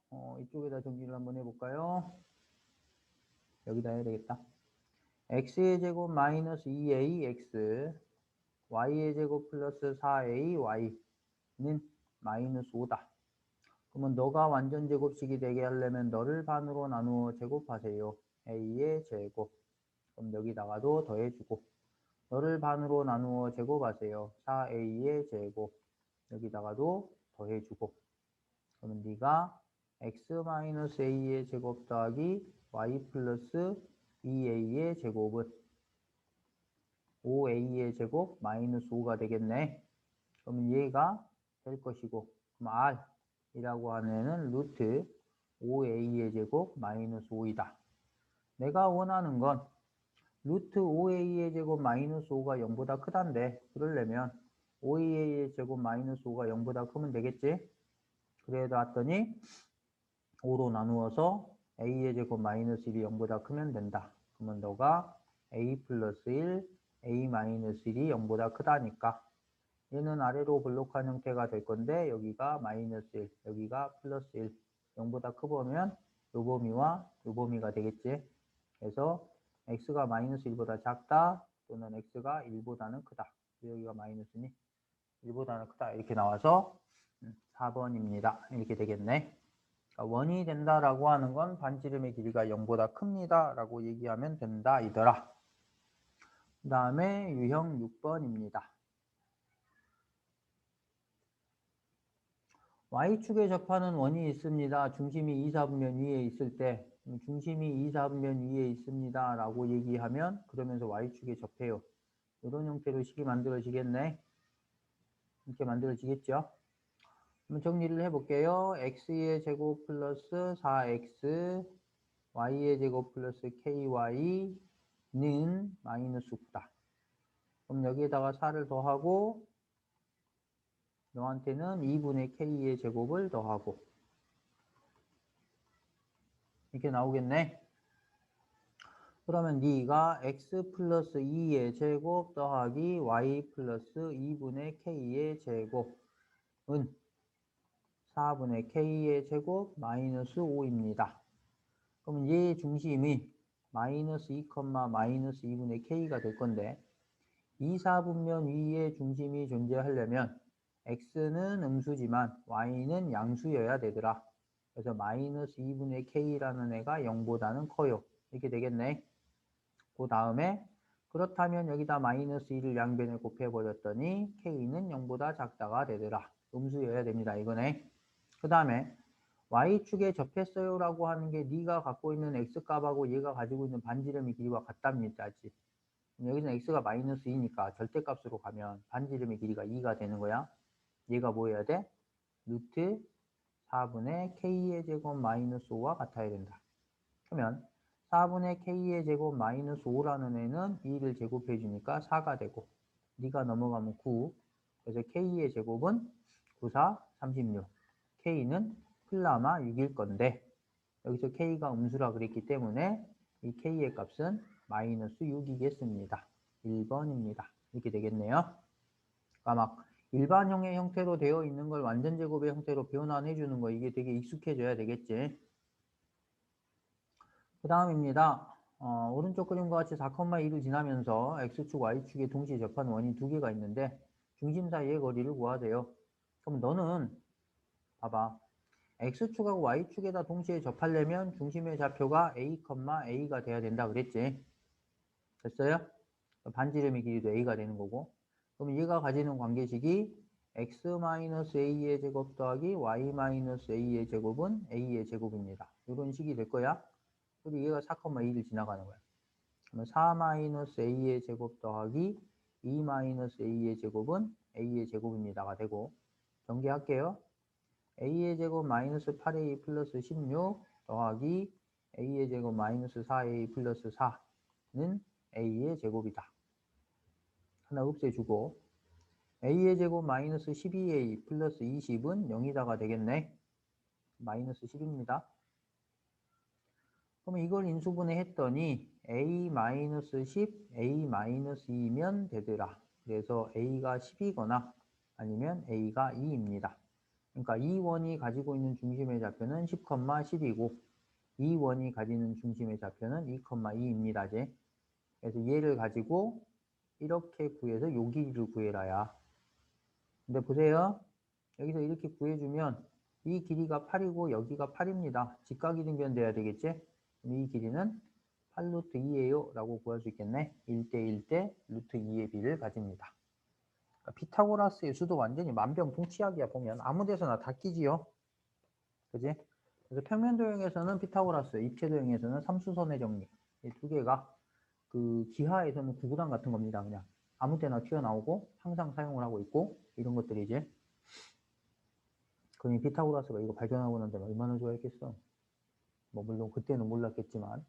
이쪽에다 정리를 한번 해볼까요? 여기다 해야 되겠다. x의 제곱 마이너스 2ax y의 제곱 플러스 4a y는 마이너스 5다. 그러면 너가 완전 제곱식이 되게 하려면 너를 반으로 나누어 제곱하세요. a의 제곱. 그럼 여기다가도 더해주고 너를 반으로 나누어 제곱하세요. 4a의 제곱. 여기다가도 더해주고, 그러면 네가 x-a의 제곱 더하기 y 플러스 2a의 제곱은 5a의 제곱 마이너스 5가 되겠네. 그러면 얘가 될 것이고, 그럼 r이라고 하는 애는 루트 5a의 제곱 마이너스 5이다. 내가 원하는 건 루트 5a의 제곱 마이너스 5가 0보다 크단데, 그러려면 5a의 제곱 마이너스 5가 0보다 크면 되겠지? 그래 놨더니 5로 나누어서 a의 제곱 마이너스 1이 0보다 크면 된다. 그러면 너가 a 플러스 1, a 마이너스 1이 0보다 크다니까 얘는 아래로 블록한 형태가 될 건데 여기가 마이너스 1, 여기가 플러스 1, 0보다 크보면 요 범위와 요 범위가 되겠지. 그래서 x가 마이너스 1보다 작다 또는 x가 1보다는 크다. 여기가 마이너스니 1보다는 크다 이렇게 나와서 4번입니다. 이렇게 되겠네. 그러니까 원이 된다라고 하는 건 반지름의 길이가 0보다 큽니다 라고 얘기하면 된다 이더라. 그 다음에 유형 6번입니다. Y축에 접하는 원이 있습니다. 중심이 2, 4분면 위에 있을 때 중심이 2, 4분면 위에 있습니다 라고 얘기하면 그러면서 Y축에 접해요. 이런 형태로 식이 만들어지겠네. 이렇게 만들어지겠죠. 그럼 정리를 해볼게요. x의 제곱 플러스 4x y의 제곱 플러스 ky는 마이너스 9다. 그럼 여기에다가 4를 더하고 너한테는 2분의 k의 제곱을 더하고 이렇게 나오겠네. 그러면 네가 x 플러스 2의 제곱 더하기 y 플러스 2분의 k의 제곱은 4분의 k의 제곱 마이너스 5입니다. 그러면 얘의 중심이 마이너스 2, 마이너스 2분의 k가 될 건데 2, 4분면 위에 중심이 존재하려면 x는 음수지만 y는 양수여야 되더라. 그래서 마이너스 2분의 k라는 애가 0보다는 커요. 이렇게 되겠네. 그 다음에 그렇다면 여기다 마이너스 2를 양변에 곱해버렸더니 k는 0보다 작다가 되더라. 음수여야 됩니다. 이거네. 그 다음에 y축에 접했어요 라고 하는 게 네가 갖고 있는 x값하고 얘가 가지고 있는 반지름의 길이와 같답니다지. 여기는 x가 마이너스 2니까 절대값으로 가면 반지름의 길이가 2가 되는 거야. 얘가 뭐 해야 돼? 루트 4분의 k의 제곱 마이너스 5와 같아야 된다. 그러면 4분의 k의 제곱 마이너스 5라는 애는 2를 제곱해 주니까 4가 되고 네가 넘어가면 9. 그래서 k의 제곱은 9, 4, 36. k는 플라마 6일 건데 여기서 k가 음수라 그랬기 때문에 이 k의 값은 마이너스 6이겠습니다. 1번입니다. 이렇게 되겠네요. 그러니까 막 일반형의 형태로 되어 있는 걸 완전 제곱의 형태로 변환해 주는 거 이게 되게 익숙해져야 되겠지. 그 다음입니다. 오른쪽 그림과 같이 4,2를 지나면서 x축, y축에 동시에 접하는 원이 두 개가 있는데 중심 사이의 거리를 구하세요. 그럼 너는 봐봐. x축하고 y축에다 동시에 접하려면 중심의 좌표가 a, a가 돼야 된다 그랬지. 됐어요? 반지름의 길이도 a가 되는 거고. 그럼 얘가 가지는 관계식이 x-a의 제곱 더하기 y-a의 제곱은 a의 제곱입니다. 이런 식이 될 거야. 그리고 얘가 4,2를 지나가는 거야. 그러면 4-a의 제곱 더하기 2-a의 제곱은 a의 제곱입니다가 되고 전개할게요. a의 제곱 마이너스 8a 플러스 16 더하기 a의 제곱 마이너스 4a 플러스 4는 a의 제곱이다. 하나 없애주고 a의 제곱 마이너스 12a 플러스 20은 0이다가 되겠네. 마이너스 10입니다. 그러면 이걸 인수분해 했더니 a-10, a-2면 되더라. 그래서 a가 10이거나 아니면 a가 2입니다. 그러니까 이 원이 가지고 있는 중심의 좌표는 10, 10이고 이 원이 가지는 중심의 좌표는 2, 2입니다. 그래서 얘를 가지고 이렇게 구해서 요 길이를 구해라야. 근데 보세요. 여기서 이렇게 구해주면 이 길이가 8이고 여기가 8입니다. 직각이 등변돼야 되겠지? 이 길이는 8루트 2예요 라고 구할 수 있겠네. 1대 1대 루트 2의 비를 가집니다. 피타고라스의 수도 완전히 만병통치약이야. 보면 아무 데서나 다 끼지요. 그지? 그래서 평면도형에서는 피타고라스, 입체도형에서는 삼수선의 정리. 이 두 개가 그 기하에서는 구구단 같은 겁니다. 그냥 아무 때나 튀어나오고 항상 사용을 하고 있고 이런 것들이지. 그러니 피타고라스가 이거 발견하고 난 다음에 얼마나 좋아했겠어. 뭐 물론 그때는 몰랐겠지만.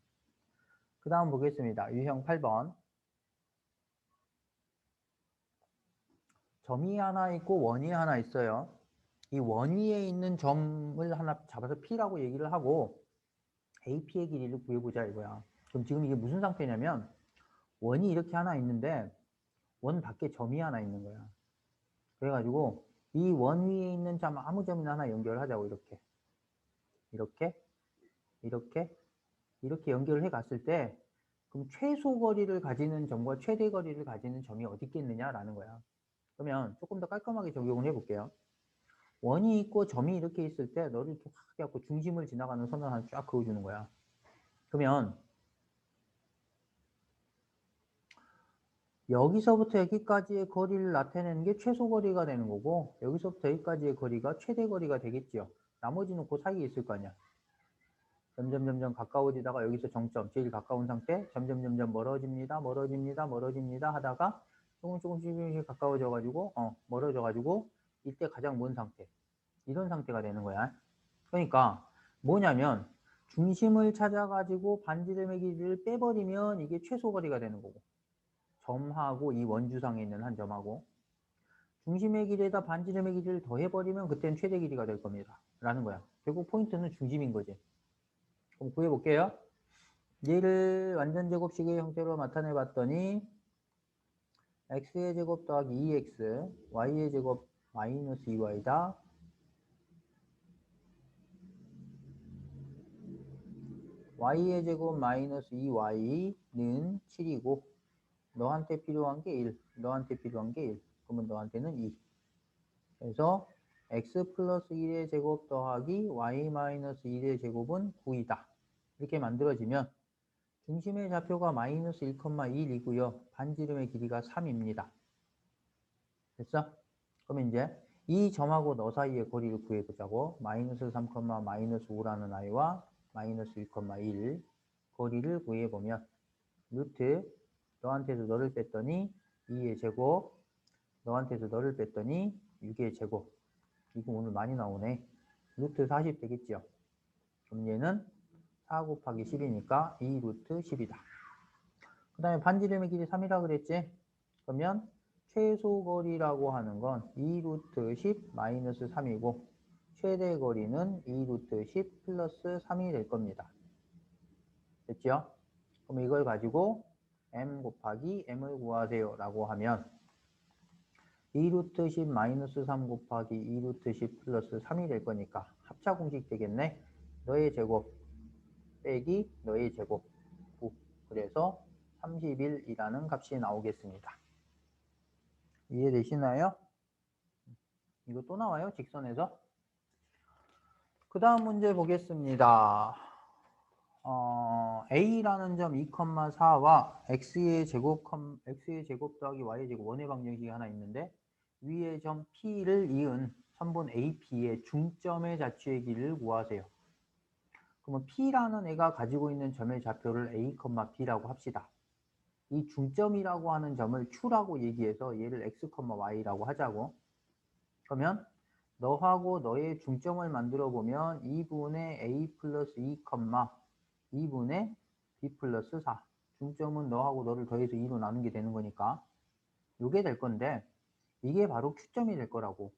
그 다음 보겠습니다. 유형 8번. 점이 하나 있고 원이 하나 있어요. 이 원위에 있는 점을 하나 잡아서 P라고 얘기를 하고 AP의 길이를 구해보자 이거야. 그럼 지금 이게 무슨 상태냐면 원이 이렇게 하나 있는데 원 밖에 점이 하나 있는 거야. 그래가지고 이 원 위에 있는 점 아무 점이나 하나 연결하자고. 이렇게 이렇게 연결을 해 갔을 때 그럼 최소 거리를 가지는 점과 최대 거리를 가지는 점이 어디 있겠느냐라는 거야. 그러면 조금 더 깔끔하게 적용을 해볼게요. 원이 있고 점이 이렇게 있을 때 너를 이렇게 확 해갖고 중심을 지나가는 선을 하나 쫙 그어주는 거야. 그러면 여기서부터 여기까지의 거리를 나타내는 게 최소 거리가 되는 거고 여기서부터 여기까지의 거리가 최대 거리가 되겠죠. 나머지는 그 사이에 있을 거 아니야. 점점 가까워지다가 여기서 정점 제일 가까운 상태 점점 멀어집니다 하다가 조금씩 가까워져 가지고 멀어져 가지고 이때 가장 먼 상태 이런 상태가 되는 거야. 그러니까 뭐냐면 중심을 찾아 가지고 반지름의 길이를 빼버리면 이게 최소 거리가 되는 거고 점하고 이 원주상에 있는 한 점하고 중심의 길이에다 반지름의 길이를 더해버리면 그때는 최대 길이가 될 겁니다 라는 거야. 결국 포인트는 중심인 거지. 그럼 구해볼게요. 얘를 완전 제곱식의 형태로 나타내 봤더니 x의 제곱 더하기 2x, y의 제곱 마이너스 2y다. y의 제곱 마이너스 2y는 7이고 너한테 필요한 게 1, 너한테 필요한 게 1. 그러면 너한테는 2. 그래서 x 플러스 1의 제곱 더하기 y 마이너스 1의 제곱은 9이다. 이렇게 만들어지면 중심의 좌표가 마이너스 1,1이고요. 반지름의 길이가 3입니다. 됐어? 그러면 이제 이 점하고 너 사이의 거리를 구해보자고. 마이너스 3, 마이너스 5라는 아이와 마이너스 1,1 거리를 구해보면 루트 너한테서 너를 뺐더니 2의 제곱 너한테서 너를 뺐더니 6의 제곱 이거 오늘 많이 나오네. 루트 40 되겠죠? 그럼 얘는 4 곱하기 10이니까 2 루트 10이다. 그 다음에 반지름의 길이 3이라 그랬지? 그러면 최소 거리라고 하는 건 2 루트 10 마이너스 3이고 최대 거리는 2 루트 10 플러스 3이 될 겁니다. 됐죠? 그럼 이걸 가지고 m 곱하기 m을 구하세요 라고 하면 2 루트 10 마이너스 3 곱하기 2 루트 10 플러스 3이 될 거니까 합차 공식 되겠네. 너의 제곱 빼기 너의 제곱 9. 그래서 31이라는 값이 나오겠습니다. 이해되시나요? 이거 또 나와요, 직선에서. 그 다음 문제 보겠습니다. A라는 점 2,4와 X의 제곱 더하기 Y의 제곱 원의 방정식이 하나 있는데 위의 점 P를 이은 선분 AP의 중점의 자취의 길이를 구하세요. 그러면 P라는 애가 가지고 있는 점의 좌표를 A, B라고 합시다. 이 중점이라고 하는 점을 Q라고 얘기해서 얘를 X, Y라고 하자고. 그러면 너하고 너의 중점을 만들어 보면 2분의 A 플러스 2, 2분의 B 플러스 4. 중점은 너하고 너를 더해서 2로 나눈 게 되는 거니까 이게 될 건데 이게 바로 Q점이 될 거라고.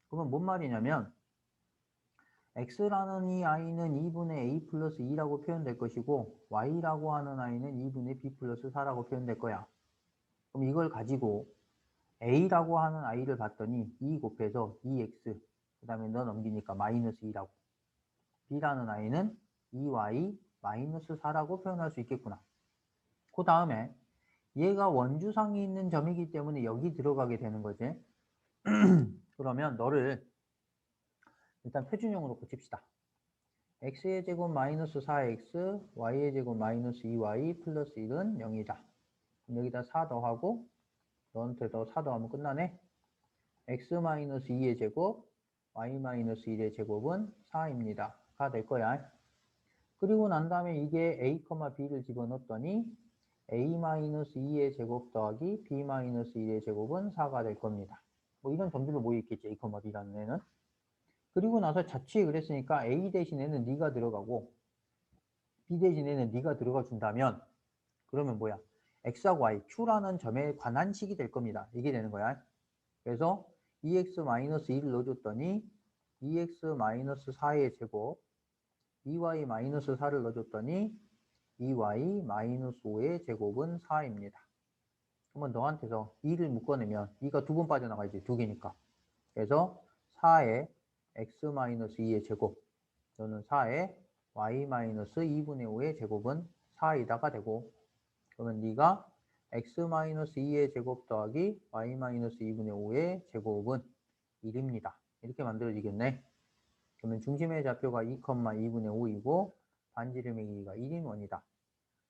그러면 뭔 말이냐면 X라는 이 아이는 2분의 A 플러스 2라고 표현될 것이고 Y라고 하는 아이는 2분의 B 플러스 4라고 표현될 거야. 그럼 이걸 가지고 A라고 하는 아이를 봤더니 2 곱해서 2X 그 다음에 너 넘기니까 마이너스 2라고 B라는 아이는 2Y 마이너스 4라고 표현할 수 있겠구나. 그 다음에 얘가 원주상에 있는 점이기 때문에 여기 들어가게 되는 거지. 그러면 너를 일단 표준형으로 고칩시다. x의 제곱 마이너스 4x, y의 제곱 마이너스 2y 플러스 1은 0이다. 그럼 여기다 4 더하고 너한테 더 4 더하면 끝나네. x-2의 제곱 y-1의 제곱은 4입니다. 가 될 거야. 그리고 난 다음에 이게 a, b를 집어넣었더니 a-2의 제곱 더하기 b-1의 제곱은 4가 될 겁니다. 뭐 이런 점들로 모여 있겠지, a, b라는 애는. 그리고 나서 자취에 그랬으니까 a 대신에는 네가 들어가고 b 대신에는 네가 들어가 준다면 그러면 뭐야? x하고 y, q라는 점에 관한 식이 될 겁니다. 이게 되는 거야. 그래서 2x-1을 넣어줬더니 2x-4의 제곱 2y-4를 넣어줬더니 2y-5의 제곱은 4입니다. 그러면 너한테서 2를 묶어내면 2가 두 번 빠져나가야지. 두 개니까. 그래서 4의 x-2의 제곱 또는 4의 y-2분의 5의 제곱은 4이다가 되고 그러면 네가 x-2의 제곱 더하기 y-2분의 5의 제곱은 1입니다. 이렇게 만들어지겠네. 그러면 중심의 좌표가 2,2분의 5이고 반지름의 길이가 1인 원이다.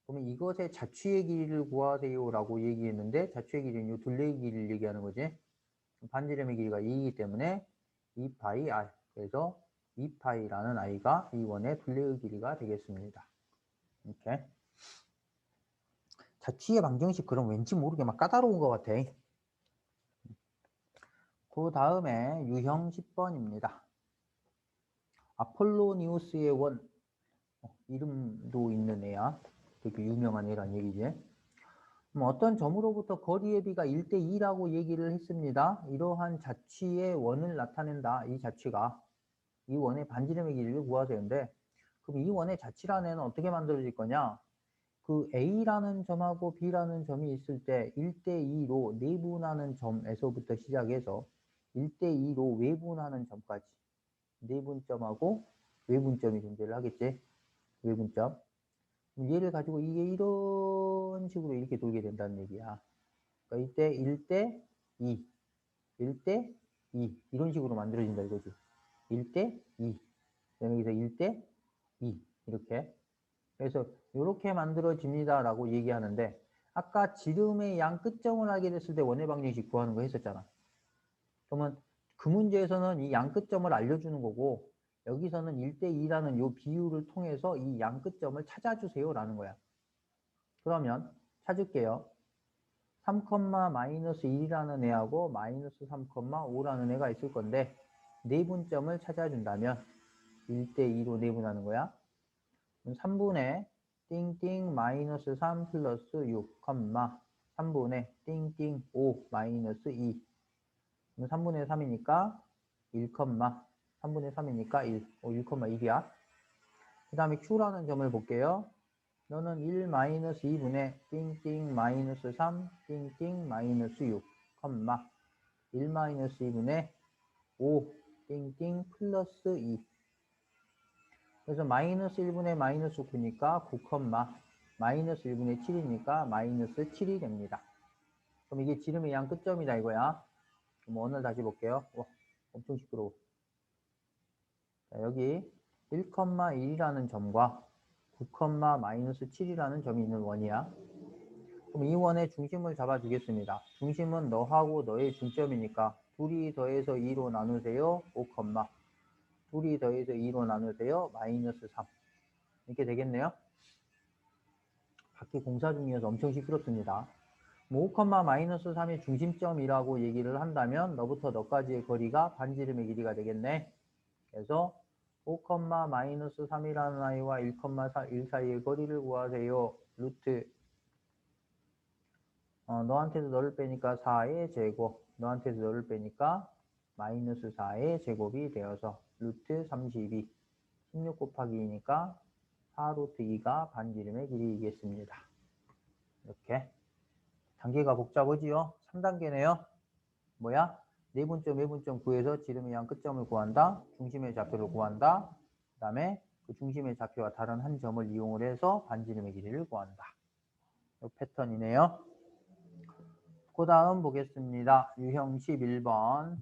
그러면 이것의 자취의 길이를 구하세요 라고 얘기했는데 자취의 길이는 이 둘레의 길이를 얘기하는 거지. 반지름의 길이가 2이기 때문에 2파이 r. 그래서 2파이라는 i가 이 원의 둘레의 길이가 되겠습니다. 이렇게. 자취의 방정식 그럼 왠지 모르게 막 까다로운 것 같아. 그 다음에 유형 10번입니다. 아폴로니우스의 원. 이름도 있는 애야. 되게 유명한 애란 얘기지. 어떤 점으로부터 거리의 비가 1대2라고 얘기를 했습니다. 이러한 자취의 원을 나타낸다. 이 자취가. 이 원의 반지름의 길이를 구하세요인데 그럼 이 원의 자취라는 애는 어떻게 만들어질 거냐? 그 A라는 점하고 B라는 점이 있을 때 1대2로 내분하는 점에서부터 시작해서 1대2로 외분하는 점까지 내분점하고 외분점이 존재를 하겠지. 외분점. 얘를 가지고 이게 이런 식으로 이렇게 돌게 된다는 얘기야. 그러니까 이때 1대 2, 1대 2 이런 식으로 만들어진다 이거지. 1대 2, 여기서 1대 2 이렇게. 그래서 이렇게 만들어집니다 라고 얘기하는데 아까 지름의 양 끝점을 알게 됐을 때 원의 방정식 구하는 거 했었잖아. 그러면 그 문제에서는 이 양 끝점을 알려주는 거고 여기서는 1대2라는 이 비율을 통해서 이 양 끝점을 찾아주세요 라는 거야. 그러면 찾을게요. 3,-1이라는 애하고 마이너스 3,5라는 애가 있을 건데 내분점을 찾아준다면 1대2로 내분하는 거야. 3분의 띵띵 마이너스 3 플러스 6, 3분의 띵띵 5 마이너스 2. 3분의 3이니까 1, 3분의 3이니까 1, 1,1이야. 그 다음에 Q라는 점을 볼게요. 너는 1 마이너스 2분의 띵띵 마이너스 3 띵띵 마이너스 6, 1 마이너스 2분의 5 띵띵 플러스 2. 그래서 마이너스 1분의 마이너스 9니까 9, 마이너스 1분의 7이니까 마이너스 7이 됩니다. 그럼 이게 지름의 양 끝점이다 이거야. 그럼 원을 다시 볼게요. 와, 엄청 시끄러워. 자, 여기 1,1이라는 점과 9, 마이너스 7이라는 점이 있는 원이야. 그럼 이 원의 중심을 잡아주겠습니다. 중심은 너하고 너의 중점이니까 둘이 더해서 2로 나누세요. 5, 둘이 더해서 2로 나누세요. 마이너스 3. 이렇게 되겠네요. 밖에 공사 중이어서 엄청 시끄럽습니다. 5, 마이너스 3이 중심점이라고 얘기를 한다면 너부터 너까지의 거리가 반지름의 길이가 되겠네. 그래서 5, 마이너스 3이라는 아이와 1, 1 사이의 거리를 구하세요. 루트 너한테도 너를 빼니까 4의 제곱, 너한테도 너를 빼니까 마이너스 4의 제곱이 되어서 루트 32, 16 곱하기 2니까 4 루트 2가 반지름의 길이이겠습니다. 이렇게. 단계가 복잡하지요? 3단계네요. 뭐야? 내분점, 외분점 구해서 지름의 양 끝점을 구한다. 중심의 좌표를 구한다. 그 다음에 그 중심의 좌표와 다른 한 점을 이용을 해서 반지름의 길이를 구한다. 이 패턴이네요. 그 다음 보겠습니다. 유형 11번.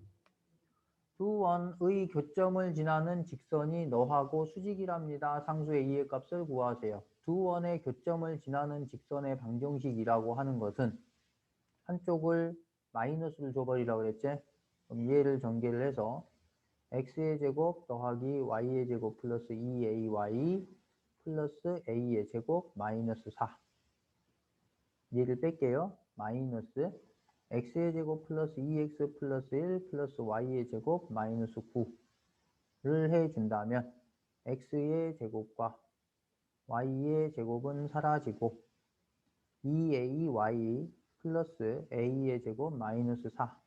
두 원의 교점을 지나는 직선이 너하고 수직이랍니다. 상수의 2의 값을 구하세요. 두 원의 교점을 지나는 직선의 방정식이라고 하는 것은 한쪽을 마이너스를 줘버리라고 그랬지? 그럼 얘를 전개를 해서 x의 제곱 더하기 y의 제곱 플러스 2ay 플러스 a의 제곱 마이너스 4. 얘를 뺄게요. 마이너스 x의 제곱 플러스 2x 플러스 1 플러스 y의 제곱 마이너스 9를 해준다면 x의 제곱과 y의 제곱은 사라지고 2ay 플러스 a의 제곱 마이너스 4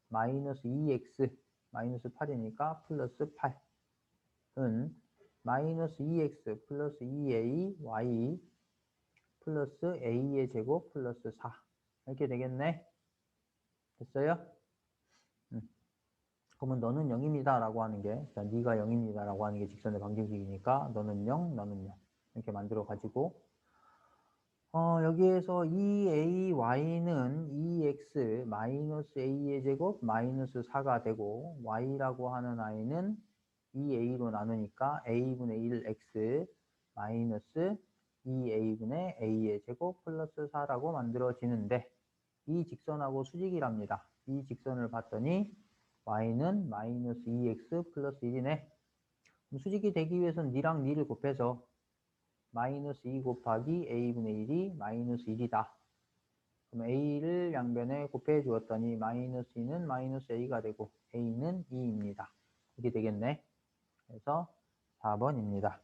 마이너스 2x 마이너스 8이니까 플러스 8은 마이너스 2x 플러스 2ay 플러스 a의 제곱 플러스 4 이렇게 되겠네. 됐어요? 그러면 너는 0입니다 라고 하는 게 자, 네가 0입니다 라고 하는 게 직선의 방정식이니까 너는 0, 너는 0 이렇게 만들어 가지고 여기에서 2ay는 2x 마이너스 a의 제곱 마이너스 4가 되고 y라고 하는 i는 2a로 나누니까 a분의 1x 마이너스 2a분의 a의 제곱 플러스 4라고 만들어지는데 이 직선하고 수직이랍니다. 이 직선을 봤더니 y는 마이너스 2x 플러스 1이네. 수직이 되기 위해서는 니랑 니를 곱해서 마이너스 2 곱하기 a분의 1이 마이너스 1이다. 그럼 a를 양변에 곱해 주었더니 마이너스 2는 마이너스 a가 되고 a는 2입니다. 이렇게 되겠네. 그래서 4번입니다.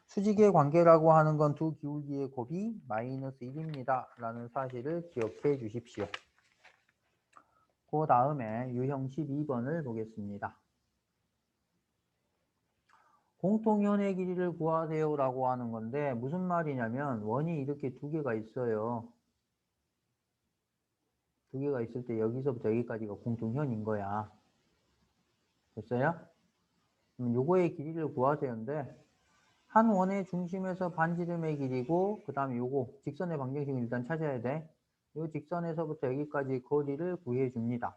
수직의 관계라고 하는 건 두 기울기의 곱이 마이너스 1입니다. 라는 사실을 기억해 주십시오. 그 다음에 유형 12번을 보겠습니다. 공통현의 길이를 구하세요 라고 하는 건데 무슨 말이냐면 원이 이렇게 두 개가 있어요. 두 개가 있을 때 여기서부터 여기까지가 공통현인 거야. 됐어요? 그럼 요거의 길이를 구하세요인데 한 원의 중심에서 반지름의 길이고 그 다음에 요거 직선의 방정식을 일단 찾아야 돼. 요 직선에서부터 여기까지 거리를 구해 줍니다.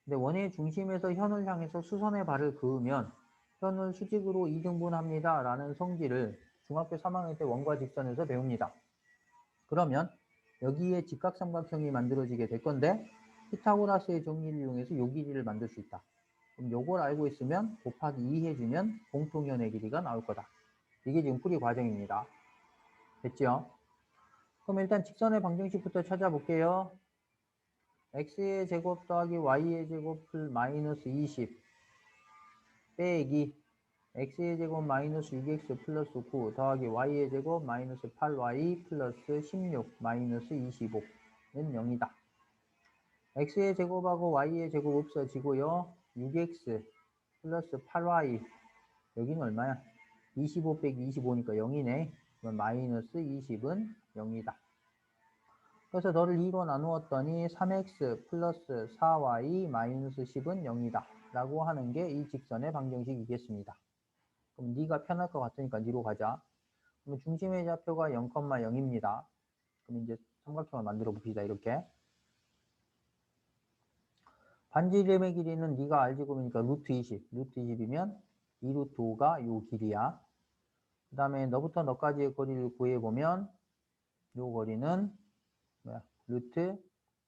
근데 원의 중심에서 현을 향해서 수선의 발을 그으면 현을 수직으로 이등분합니다 라는 성질을 중학교 3학년 때 원과 직선에서 배웁니다. 그러면 여기에 직각삼각형이 만들어지게 될 건데 피타고라스의 정리를 이용해서 요 길이를 만들 수 있다. 그럼 요걸 알고 있으면 곱하기 2 해주면 공통현의 길이가 나올 거다. 이게 지금 풀이 과정입니다. 됐죠? 그럼 일단 직선의 방정식부터 찾아볼게요. x의 제곱 더하기 y의 제곱 마이너스 20 빼기 x의 제곱 마이너스 6x 플러스 9 더하기 y의 제곱 마이너스 8y 플러스 16 마이너스 25는 0이다. x의 제곱하고 y의 제곱 없어지고요. 6x 플러스 8y 여기는 얼마야? 25 빼기 25니까 0이네. 그럼 마이너스 20은 0이다. 그래서 너를 2로 나누었더니 3x 플러스 4y 마이너스 10은 0이다. 라고 하는 게 이 직선의 방정식이겠습니다. 그럼 네가 편할 것 같으니까 니로 가자. 그럼 중심의 좌표가 0,0입니다. 그럼 이제 삼각형을 만들어 봅시다. 이렇게. 반지름의 길이는 네가 알지 보니까 루트 20. 루트 20이면 2루트 5가 요 길이야. 그 다음에 너부터 너까지의 거리를 구해보면 요 거리는 뭐야? 루트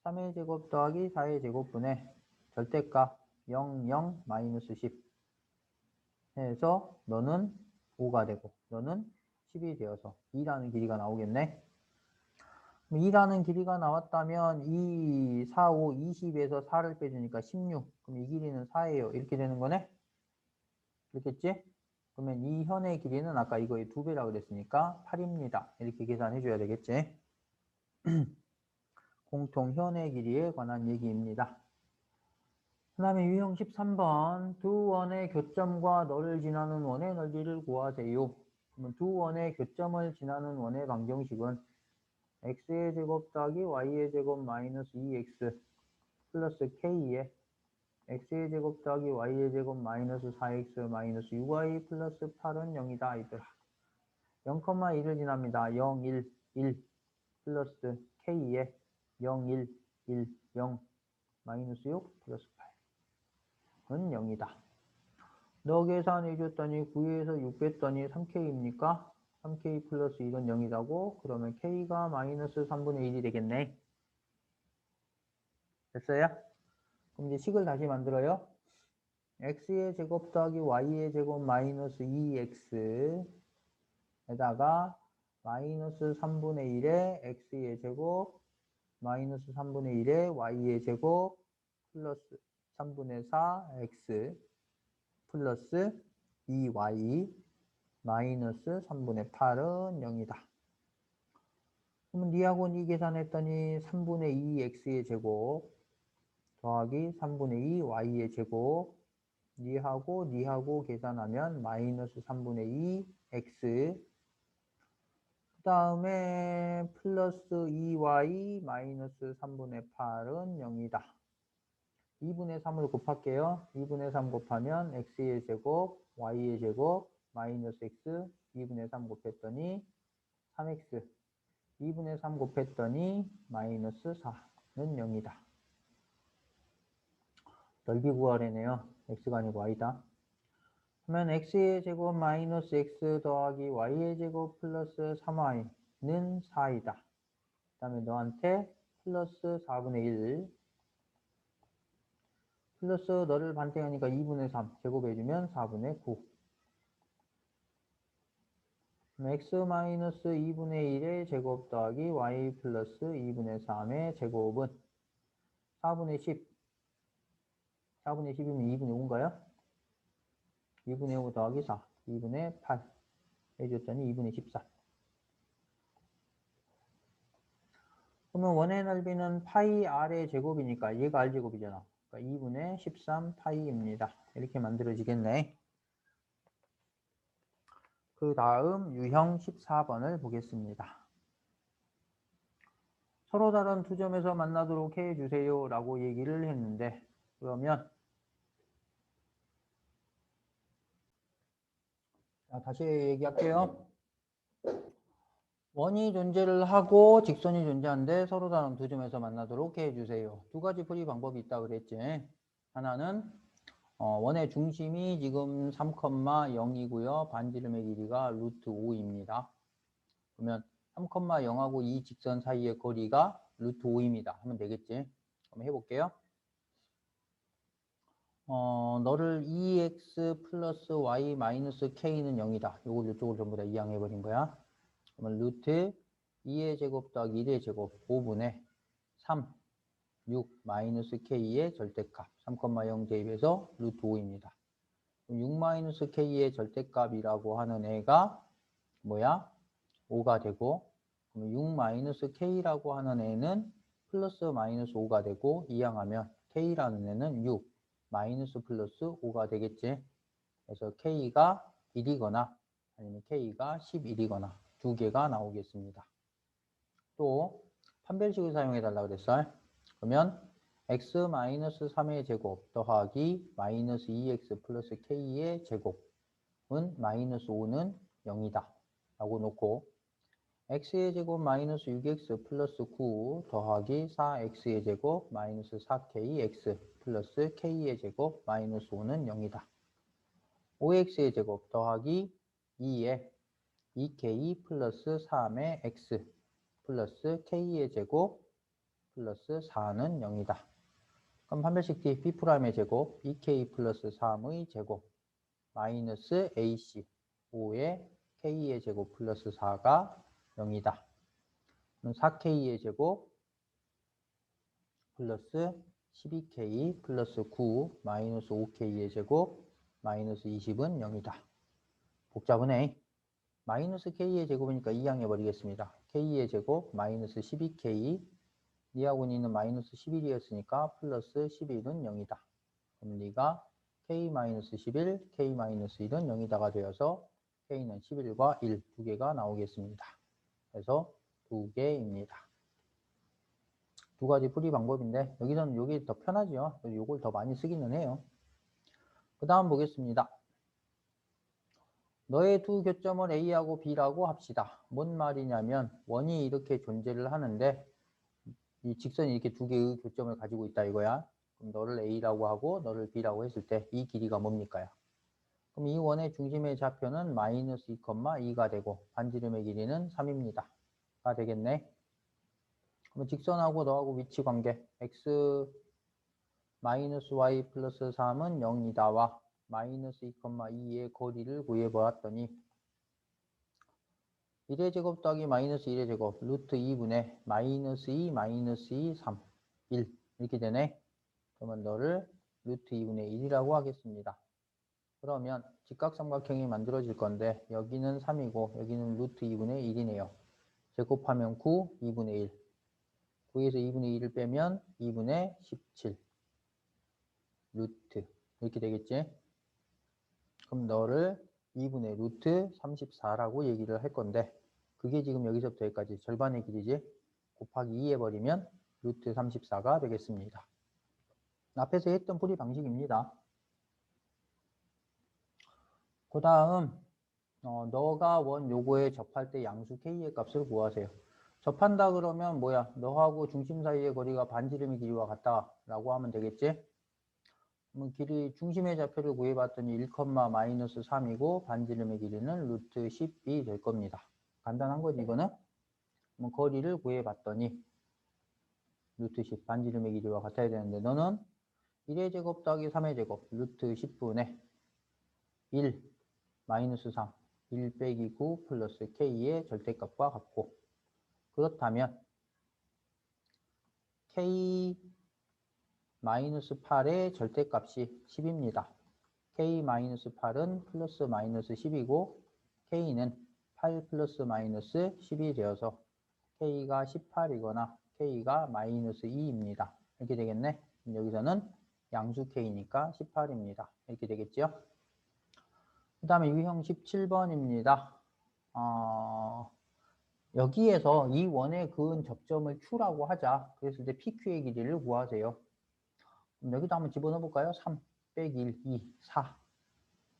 3의 제곱 더하기 4의 제곱분의 절대값 0, 0, 마이너스 10 해서 너는 5가 되고 너는 10이 되어서 2라는 길이가 나오겠네. 2라는 길이가 나왔다면 2, 4, 5, 20에서 4를 빼주니까 16. 그럼 이 길이는 4예요. 이렇게 되는 거네? 그렇겠지? 그러면 이 현의 길이는 아까 이거의 2배라고 그랬으니까 8입니다. 이렇게 계산해 줘야 되겠지? 공통현의 길이에 관한 얘기입니다. 그 다음에 유형 13번 두 원의 교점과 너를 지나는 원의 넓이를 구하세요. 그러면 두 원의 교점을 지나는 원의 방정식은 x의 제곱 더하기 y의 제곱 마이너스 2x 플러스 k에 x의 제곱 더하기 y의 제곱 마이너스 4x 마이너스 6y 플러스 8은 0이다. 이들아. 0,1을 지납니다. 0, 1, 1 플러스 k에 0, 1, 1, 0 마이너스 6 플러스 8은 0이다. 너 계산해 줬더니 9에서 6 뺐더니 3k입니까? 3k 플러스 1은 0이라고? 그러면 k가 마이너스 3분의 1이 되겠네. 됐어요? 그럼 이제 식을 다시 만들어요. x의 제곱 더하기 y의 제곱 마이너스 2x에다가 마이너스 3분의 1의 x의 제곱 마이너스 3분의 1의 y의 제곱 플러스 3분의 4x 플러스 2y 마이너스 3분의 8은 0이다. 그러면 니하고 니 계산했더니 3분의 2x의 제곱 더하기 3분의 2 y의 제곱 니하고 계산하면 마이너스 3분의 2 x 그 다음에 플러스 2y 마이너스 3분의 8은 0이다. 2분의 3을 곱할게요. 2분의 3 곱하면 x의 제곱 y의 제곱 마이너스 x 2분의 3 곱했더니 3x 2분의 3 곱했더니 마이너스 4는 0이다. 넓이 구하래네요. x가 아니고 y다. 그러면 x의 제곱 마이너스 x 더하기 y의 제곱 플러스 3y는 4이다. 그 다음에 너한테 플러스 4분의 1 플러스 너를 반대하니까 2분의 3 제곱해주면 4분의 9. 그럼 x 마이너스 2분의 1의 제곱 더하기 y 플러스 2분의 3의 제곱은 4분의 10. 4분의 10이면 2분의 5인가요? 2분의 5 더하기 4. 2분의 8 해줬더니 2분의 14. 그러면 원의 넓이는 파이 r의 제곱이니까 얘가 r 제곱이잖아. 그러니까 2분의 13 파이입니다. 이렇게 만들어지겠네. 그 다음 유형 14번을 보겠습니다. 서로 다른 두 점에서 만나도록 해주세요 라고 얘기를 했는데 그러면 다시 얘기할게요. 원이 존재를 하고 직선이 존재하는데 서로 다른 두 점에서 만나도록 해주세요. 두 가지 풀이 방법이 있다 그랬지. 하나는 원의 중심이 지금 3,0이고요. 반지름의 길이가 루트 5입니다. 그러면 3,0하고 이 직선 사이의 거리가 루트 5입니다. 하면 되겠지. 한번 해볼게요. 너를 2x 플러스 y 마이너스 k는 0이다. 요걸 이쪽으로 전부 다 이항해버린 거야. 그러면 루트 2의 제곱 더하기 1의 제곱 5분의 3, 6 마이너스 k의 절대값 3,0 대입해서 루트 5입니다. 6 마이너스 k의 절대값이라고 하는 애가 뭐야? 5가 되고 그러면 6 마이너스 k라고 하는 애는 플러스 마이너스 5가 되고 이항하면 k라는 애는 6 마이너스 플러스 5가 되겠지. 그래서 k가 1이거나 아니면 k가 11이거나 두 개가 나오겠습니다. 또 판별식을 사용해 달라고 그랬어. 그러면 x-3의 제곱 더하기 마이너스 2x 플러스 k의 제곱은 마이너스 5는 0이다 라고 놓고 x의 제곱 마이너스 6x 플러스 9 더하기 4x의 제곱 마이너스 4kx 플러스 k의 제곱 마이너스 5는 0이다. 5x의 제곱 더하기 2에 2k 플러스 3의 x 플러스 k의 제곱 플러스 4는 0이다. 그럼 판별식 D B'의 제곱 2k 플러스 3의 제곱 마이너스 AC 5의 k의 제곱 플러스 4가 0이다. 그럼 4k의 제곱 플러스 12k 플러스 9 마이너스 5k의 제곱 마이너스 20은 0이다. 복잡하네. 마이너스 k의 제곱이니까 이항해 버리겠습니다. k의 제곱 마이너스 12k 니하고 니는 마이너스 11이었으니까 플러스 11은 0이다. 그럼 니가 k-11, k-1은 0이다가 되어서 k는 11과 1 두 개가 나오겠습니다. 그래서 두 개입니다. 두 가지 풀이 방법인데 여기서는 이게 더 편하죠. 이걸 더 많이 쓰기는 해요. 그 다음 보겠습니다. 너의 두 교점을 A하고 B라고 합시다. 뭔 말이냐면 원이 이렇게 존재를 하는데 이 직선이 이렇게 두 개의 교점을 가지고 있다 이거야. 그럼 너를 A라고 하고 너를 B라고 했을 때 이 길이가 뭡니까요? 그럼 이 원의 중심의 좌표는 마이너스 2,2가 되고 반지름의 길이는 3입니다. 가 되겠네. 그럼 직선하고 너하고 위치 관계 x 마이너스 y 플러스 3은 0이다와 마이너스 2,2의 거리를 구해보았더니 1의 제곱 더하기 마이너스 1의 제곱 루트 2분의 마이너스 2 마이너스 2 3 1 이렇게 되네. 그러면 너를 루트 2분의 1이라고 하겠습니다. 그러면 직각삼각형이 만들어질 건데 여기는 3이고 여기는 루트 2분의 1이네요. 제곱하면 9, 2분의 1. 9에서 2분의 1을 빼면 2분의 17 루트 이렇게 되겠지? 그럼 너를 2분의 루트 34라고 얘기를 할 건데 그게 지금 여기서부터 여기까지 절반의 길이지? 곱하기 2 해버리면 루트 34가 되겠습니다. 앞에서 했던 풀이 방식입니다. 그 다음 너가 원 요거에 접할 때 양수 k의 값을 구하세요. 접한다 그러면 뭐야? 너하고 중심 사이의 거리가 반지름의 길이와 같다라고 하면 되겠지? 그럼 길이 중심의 좌표를 구해봤더니 1, 마이너스 3이고 반지름의 길이는 루트 10이 될 겁니다. 간단한 거지 이거는? 그럼 거리를 구해봤더니 루트 10 반지름의 길이와 같아야 되는데 너는 1의 제곱 더하기 3의 제곱 루트 10분의 1 마이너스 3 1 빼기 9 플러스 k의 절대값과 같고 그렇다면 k 마이너스 8의 절대값이 10입니다. k 마이너스 8은 플러스 마이너스 10이고 k는 8 플러스 마이너스 10이 되어서 k가 18이거나 k가 마이너스 2입니다. 이렇게 되겠네. 여기서는 양수 k니까 18입니다. 이렇게 되겠죠. 그 다음에 유형 17번입니다. 여기에서 이 원에 그은 접점을 Q라고 하자. 그랬을 때 PQ의 길이를 구하세요. 그럼 여기다 한번 집어넣어 볼까요? 3 빼기 1, 2, 4,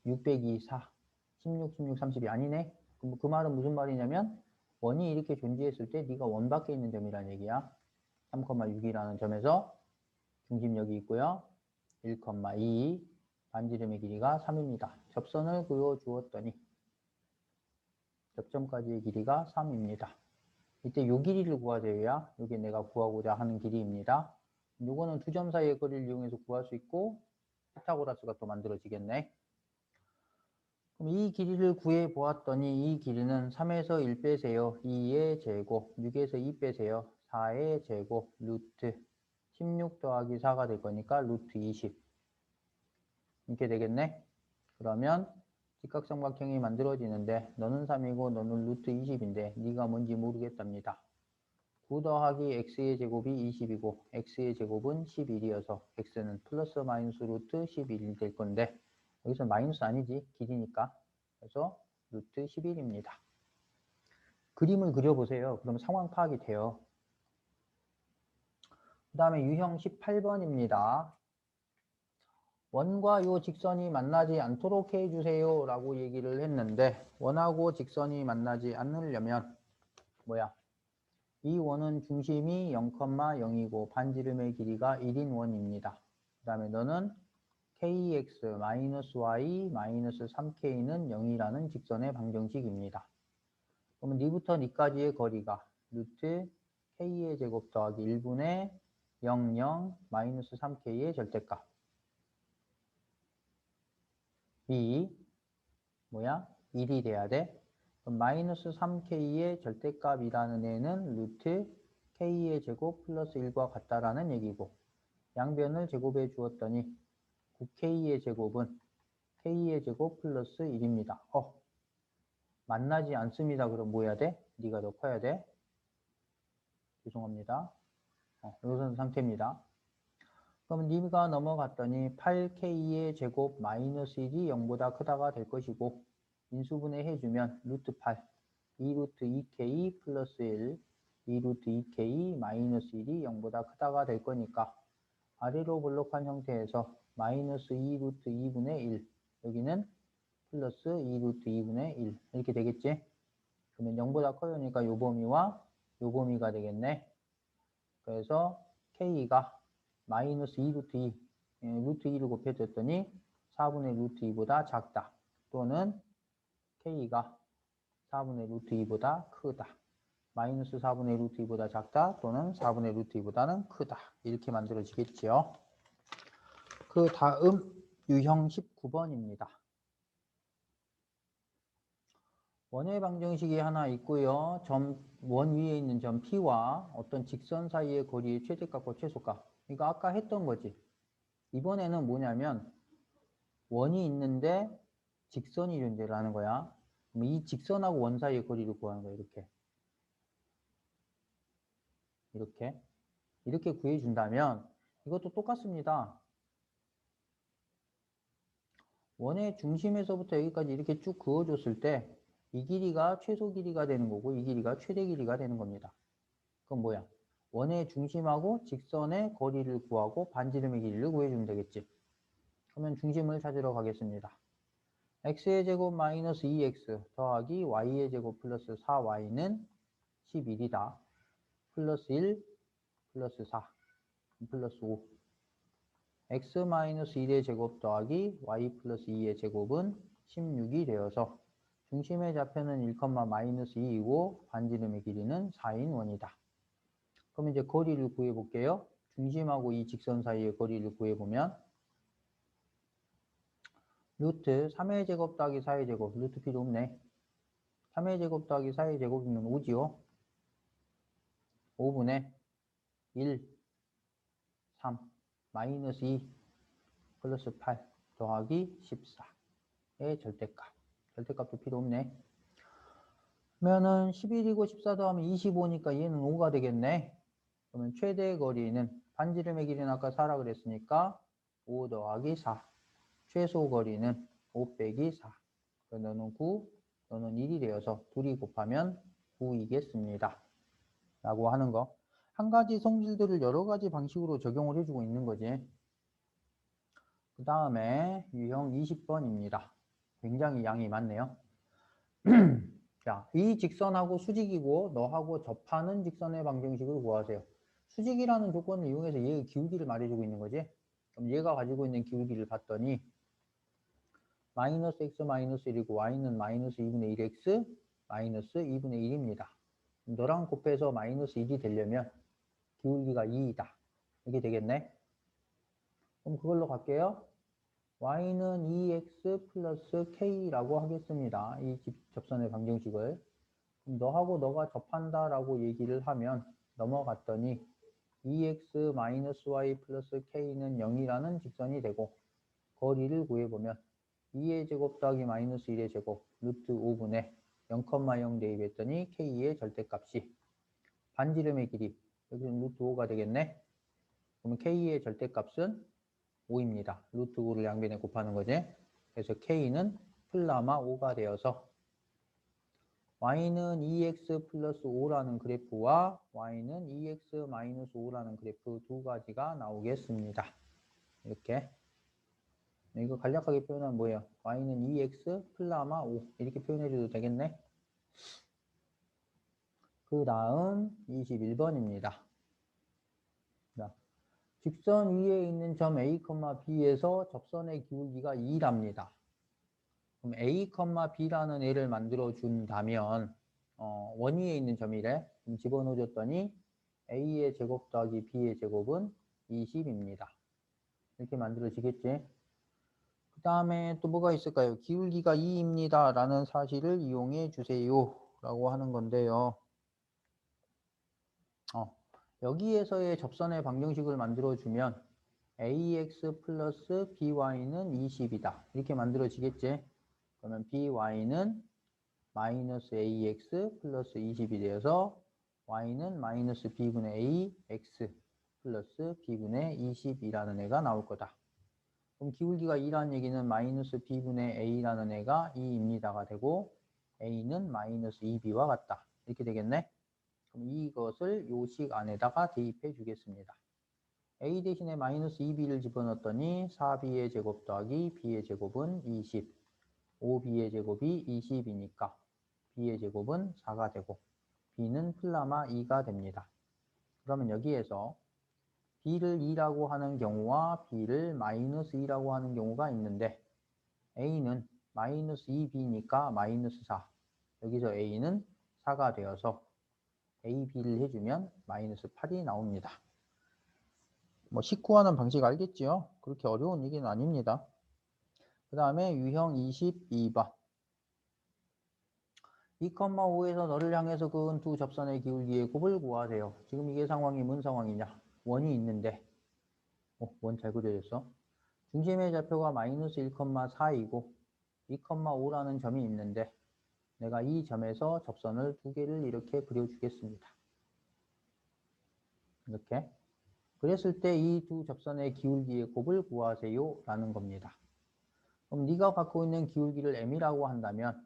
6 빼기 2, 4, 16, 16, 32 아니네. 그럼 그 말은 무슨 말이냐면 원이 이렇게 존재했을 때 네가 원 밖에 있는 점이라는 얘기야. 3,6이라는 점에서 중심역이 있고요. 1,2 반지름의 길이가 3입니다. 접선을 그어 주었더니 접점까지의 길이가 3입니다. 이때 요 길이를 구하세요. 이게 내가 구하고자 하는 길이입니다. 요거는 두 점 사이의 거리를 이용해서 구할 수 있고 피타고라스가 또 만들어지겠네. 그럼 이 길이를 구해 보았더니 이 길이는 3에서 1 빼세요. 2의 제곱, 6에서 2 빼세요. 4의 제곱, 루트 16 더하기 4가 될 거니까 루트 20 이렇게 되겠네. 그러면 직각삼각형이 만들어지는데 너는 3이고 너는 루트 20인데 네가 뭔지 모르겠답니다. 9 더하기 x의 제곱이 20이고 x의 제곱은 11이어서 x는 플러스 마이너스 루트 11이 될 건데 여기서 마이너스 아니지 길이니까 그래서 루트 11입니다. 그림을 그려보세요. 그럼 상황 파악이 돼요. 그 다음에 유형 18번입니다. 원과 요 직선이 만나지 않도록 해주세요 라고 얘기를 했는데 원하고 직선이 만나지 않으려면 뭐야? 이 원은 중심이 0,0이고 반지름의 길이가 1인 원입니다. 그 다음에 너는 kx-y 3k는 0이라는 직선의 방정식입니다. 그러면 니부터 니까지의 거리가 루트 k의 제곱 더하기 1분의 0, 0 마이너스 3k의 절대값 이 뭐야? 1이 돼야 돼. 그럼 마이너스 3k의 절대값이라는 애는 루트 k의 제곱 플러스 1과 같다라는 얘기고 양변을 제곱해 주었더니 9k의 제곱은 k의 제곱 플러스 1입니다. 만나지 않습니다. 그럼 뭐 해야 돼? 네가 더 커야 돼. 죄송합니다. 이것은 상태입니다. 그럼 네가 넘어갔더니 8k의 제곱 마이너스 1이 0보다 크다가 될 것이고 인수분해 해주면 루트 8 2루트 2k 플러스 1 2루트 2k 마이너스 1이 0보다 크다가 될 거니까 아래로 볼록한 형태에서 마이너스 2루트 2분의 1 여기는 플러스 2루트 2분의 1 이렇게 되겠지? 그러면 0보다 커요니까 요 범위와 요 범위가 되겠네. 그래서 k가 마이너스 2루트 2 루트 2를 곱해줬더니 4분의 루트 2보다 작다. 또는 k가 4분의 루트 2보다 크다. 마이너스 4분의 루트 2보다 작다. 또는 4분의 루트 2보다는 크다. 이렇게 만들어지겠지요. 그 다음 유형 19번입니다. 원의 방정식이 하나 있고요. 원 위에 있는 점 P와 어떤 직선 사이의 거리의 최대값과 최소값. 이거 아까 했던 거지. 이번에는 뭐냐면 원이 있는데 직선이 존재를 하는 거야. 그럼 이 직선하고 원 사이의 거리를 구하는 거야. 이렇게 구해준다면 이것도 똑같습니다. 원의 중심에서부터 여기까지 이렇게 쭉 그어줬을 때 이 길이가 최소 길이가 되는 거고 이 길이가 최대 길이가 되는 겁니다. 그럼 뭐야? 원의 중심하고 직선의 거리를 구하고 반지름의 길이를 구해주면 되겠지. 그러면 중심을 찾으러 가겠습니다. x의 제곱 마이너스 2x 더하기 y의 제곱 플러스 4y는 11이다. 플러스 1 플러스 4 플러스 5 x 마이너스 1의 제곱 더하기 y 플러스 2의 제곱은 16이 되어서 중심의 좌표는 1, 마이너스 2이고 반지름의 길이는 4인 원이다. 그럼 이제 거리를 구해볼게요. 중심하고 이 직선 사이의 거리를 구해보면 루트 3의 제곱 더하기 4의 제곱, 루트 필요 없네. 3의 제곱 더하기 4의 제곱이면 5지요. 5분의 1, 3, 마이너스 2, 플러스 8 더하기 14의 절대값. 절대값도 필요 없네. 그러면은 11이고 14 더하면 25니까 얘는 5가 되겠네. 그러면 최대 거리는 반지름의 길이는 아까 4라 그랬으니까 5 더하기 4. 최소 거리는 5 빼기 4. 너는 9, 너는 1이 되어서 둘이 곱하면 9이겠습니다. 라고 하는 거. 한 가지 성질들을 여러 가지 방식으로 적용을 해주고 있는 거지. 그 다음에 유형 20번입니다. 굉장히 양이 많네요. 자, 이 직선하고 수직이고 너하고 접하는 직선의 방정식을 구하세요. 수직이라는 조건을 이용해서 얘의 기울기를 말해주고 있는 거지. 그럼 얘가 가지고 있는 기울기를 봤더니 마이너스 x 마이너스 1이고 y는 마이너스 2분의 1x 마이너스 2분의 1입니다. 너랑 곱해서 마이너스 1이 되려면 기울기가 2이다. 이게 되겠네. 그럼 그걸로 갈게요. y는 2x 플러스 k라고 하겠습니다. 이 접선의 방정식을. 그럼 너하고 너가 접한다 라고 얘기를 하면 넘어갔더니 2x 마이너스 y 플러스 k는 0이라는 직선이 되고 거리를 구해보면 2의 제곱 더하기 마이너스 1의 제곱 루트 5분의 0,0 대입했더니 k의 절대값이 반지름의 길이 여기는 루트 5가 되겠네. 그러면 k의 절대값은 5입니다. 루트 5를 양변에 곱하는 거지. 그래서 k는 플라마 5가 되어서 y는 2x 플러스 5라는 그래프와 y는 2x 마이너스 5라는 그래프 두 가지가 나오겠습니다. 이렇게. 이거 간략하게 표현하면 뭐예요? y는 2x 플라마 5 이렇게 표현해줘도 되겠네. 그 다음 21번입니다. 자, 직선 위에 있는 점 A, B에서 접선의 기울기가 2랍니다. 그럼 A, B라는 애를 만들어 준다면 원 위에 있는 점이래. 그럼 집어넣어줬더니 A의 제곱 더하기 B의 제곱은 20입니다. 이렇게 만들어지겠지. 그 다음에 또 뭐가 있을까요? 기울기가 2입니다. 라는 사실을 이용해 주세요. 라고 하는 건데요. 여기에서의 접선의 방정식을 만들어주면 ax 플러스 by는 20이다. 이렇게 만들어지겠지. 그러면 by는 마이너스 ax 플러스 20이 되어서 y는 마이너스 b분의 a x 플러스 b분의 20이라는 애가 나올 거다. 그럼 기울기가 2라는 얘기는 마이너스 b분의 a라는 애가 2입니다가 되고 a는 마이너스 2b와 같다. 이렇게 되겠네. 그럼 이것을 요식 안에다가 대입해 주겠습니다. a 대신에 마이너스 2b를 집어넣었더니 4b의 제곱 더하기 b의 제곱은 20, 5b의 제곱이 20이니까 b의 제곱은 4가 되고 b는 플라마 2가 됩니다. 그러면 여기에서 b를 2라고 하는 경우와 b를 마이너스 2라고 하는 경우가 있는데 a는 마이너스 2b니까 마이너스 4, 여기서 a는 4가 되어서 a, b를 해주면 마이너스 8이 나옵니다. 뭐 19하는 방식 알겠지요? 그렇게 어려운 얘기는 아닙니다. 그 다음에 유형 22번. 2,5에서 너를 향해서 그은 두 접선의 기울기의 곱을 구하세요. 지금 이게 상황이 뭔 상황이냐? 원이 있는데, 원 잘 그려졌어. 중심의 좌표가 마이너스 1,4이고 2,5라는 점이 있는데 내가 이 점에서 접선을 두 개를 이렇게 그려주겠습니다. 이렇게. 그랬을 때 이 두 접선의 기울기의 곱을 구하세요 라는 겁니다. 그럼 네가 갖고 있는 기울기를 m이라고 한다면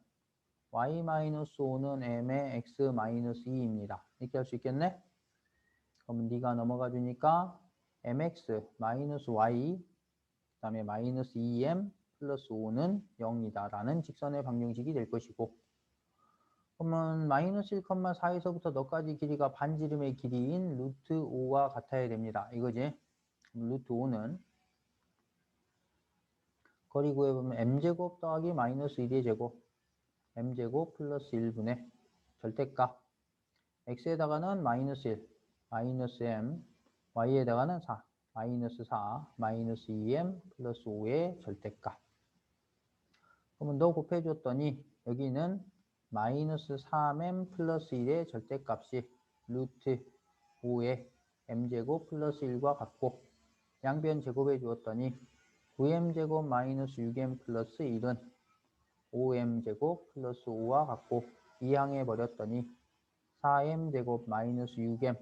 y-5는 m의 x-2입니다. 이렇게 할 수 있겠네? 그럼 네가 넘어가 주니까 mx-y 그 다음에 마이너스 2m 플러스 5는 0이다 라는 직선의 방정식이 될 것이고, 그러면 마이너스 1,4에서부터 너까지 길이가 반지름의 길이인 루트 5와 같아야 됩니다. 이거지? 루트 5는 거리 구해보면 m제곱 더하기 마이너스 1의 제곱 m제곱 플러스 1분의 절대값 x에다가는 마이너스 1 마이너스 m y에다가는 4 마이너스 4 마이너스 2m 플러스 5의 절대값. 그러면 너 곱해줬더니 여기는 마이너스 3m 플러스 1의 절대값이 루트 5의 m제곱 플러스 1과 같고, 양변 제곱해 주었더니 9m제곱 마이너스 6m 플러스 1은 5m제곱 플러스 5와 같고, 이항해 버렸더니 4m제곱 마이너스 6m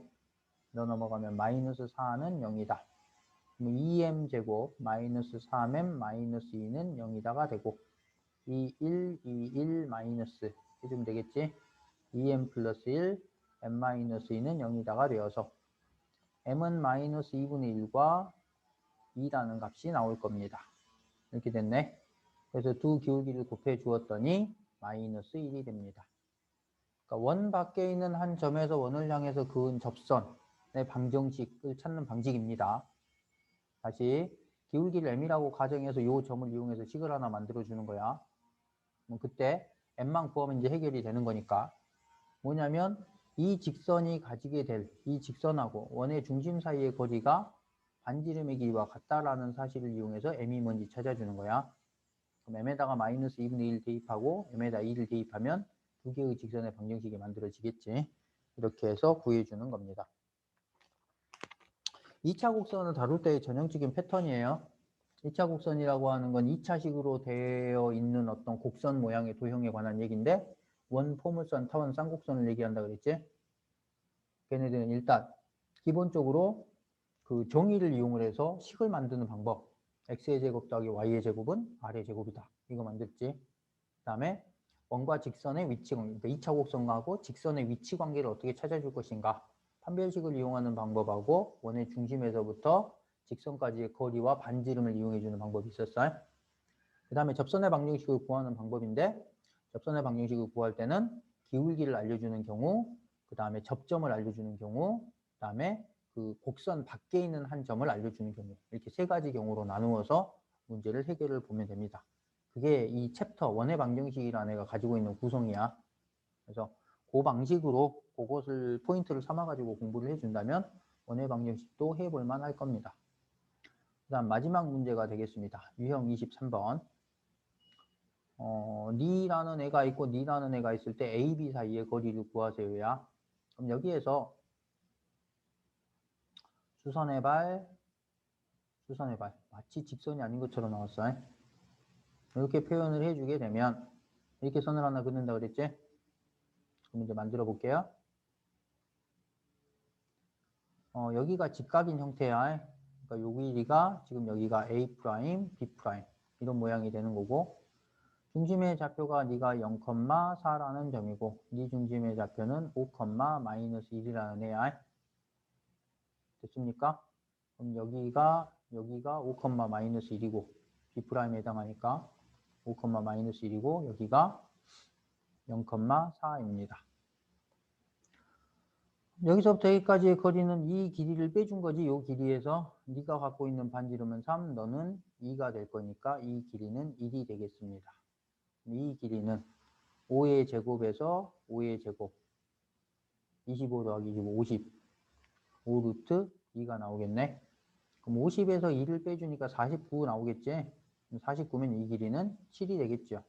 너 넘어가면 마이너스 4는 0이다. 2m제곱 마이너스 3m 마이너스 2는 0이다가 되고, 1, 1 마이너스 해주면 되겠지? 2m 플러스 1, m 마이너스 2는 0이다가 되어서 m은 마이너스 2분의 1과 2라는 값이 나올 겁니다. 이렇게 됐네. 그래서 두 기울기를 곱해 주었더니 마이너스 1이 됩니다. 그러니까 원 밖에 있는 한 점에서 원을 향해서 그은 접선의 방정식을 찾는 방식입니다. 다시 기울기를 m이라고 가정해서 이 점을 이용해서 식을 하나 만들어 주는 거야. 그때 m만 구하면 이제 해결이 되는 거니까. 뭐냐면 이 직선이 가지게 될 이 직선하고 원의 중심 사이의 거리가 반지름의 길이와 같다라는 사실을 이용해서 m이 뭔지 찾아주는 거야. 그럼 m에다가 마이너스 2분의 1 대입하고 m에다 2를 대입하면 두 개의 직선의 방정식이 만들어지겠지. 이렇게 해서 구해주는 겁니다. 2차 곡선을 다룰 때의 전형적인 패턴이에요. 2차 곡선이라고 하는 건 2차식으로 되어 있는 어떤 곡선 모양의 도형에 관한 얘기인데, 원, 포물선, 타원, 쌍곡선을 얘기한다 그랬지? 걔네들은 일단 기본적으로 그 정의를 이용을 해서 식을 만드는 방법. x의 제곱 더하기 y의 제곱은 r의 제곱이다. 이거 만들지. 그 다음에 원과 직선의 위치 관계, 그러니까 2차 곡선하고 직선의 위치 관계를 어떻게 찾아줄 것인가. 판별식을 이용하는 방법하고 원의 중심에서부터 직선까지의 거리와 반지름을 이용해주는 방법이 있었어요. 그 다음에 접선의 방정식을 구하는 방법인데, 접선의 방정식을 구할 때는 기울기를 알려주는 경우, 그 다음에 접점을 알려주는 경우, 그 다음에 그 곡선 밖에 있는 한 점을 알려주는 경우, 이렇게 세 가지 경우로 나누어서 문제를 해결을 보면 됩니다. 그게 이 챕터 원의 방정식이라는 애가 가지고 있는 구성이야. 그래서 그 방식으로 그것을 포인트를 삼아가지고 공부를 해준다면 원의 방정식도 해볼 만할 겁니다. 그 다음 마지막 문제가 되겠습니다. 유형 23번. 니라는 애가 있고 니라는 애가 있을 때 A, B 사이의 거리를 구하세요야. 그럼 여기에서 수선의 발, 수선의 발. 마치 직선이 아닌 것처럼 나왔어요. 이렇게 표현을 해주게 되면 이렇게 선을 하나 그는다 그랬지? 그럼 이제 만들어 볼게요. 여기가 직각인 형태야. 그러니까 요 길이가 지금 여기가 A', B' 이런 모양이 되는 거고, 중심의 좌표가 네가 0,4라는 점이고 네 중심의 좌표는 5, 마이너스 1이라는 애야. 됐습니까? 그럼 여기가 5, 마이너스 1이고 B'에 해당하니까 5, 마이너스 1이고 여기가 0,4입니다. 여기서부터 여기까지의 거리는 이 길이를 빼준 거지. 이 길이에서 네가 갖고 있는 반지름은 3, 너는 2가 될 거니까 이 길이는 1이 되겠습니다. 이 길이는 5의 제곱에서 5의 제곱 25 더하기 25, 50 5루트 2가 나오겠네. 그럼 50에서 2를 빼주니까 49 나오겠지? 49면 이 길이는 7이 되겠죠.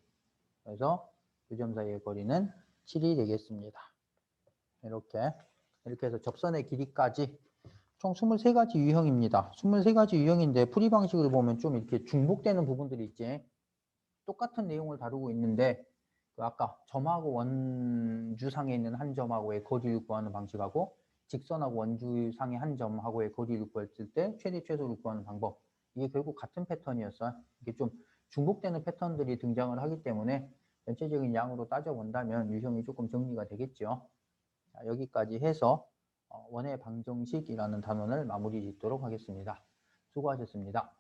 그래서 두 점 사이의 거리는 7이 되겠습니다. 이렇게 해서 접선의 길이까지 총 23가지 유형입니다. 23가지 유형인데 풀이 방식을 보면 좀 이렇게 중복되는 부분들이 있지. 똑같은 내용을 다루고 있는데 그 아까 점하고 원주상에 있는 한 점하고의 거리를 구하는 방식하고 직선하고 원주상의 한 점하고의 거리를 구했을 때 최대 최소를 구하는 방법, 이게 결국 같은 패턴이었어요. 이게 좀 중복되는 패턴들이 등장을 하기 때문에 전체적인 양으로 따져본다면 유형이 조금 정리가 되겠죠. 자, 여기까지 해서 원의 방정식이라는 단원을 마무리 짓도록 하겠습니다. 수고하셨습니다.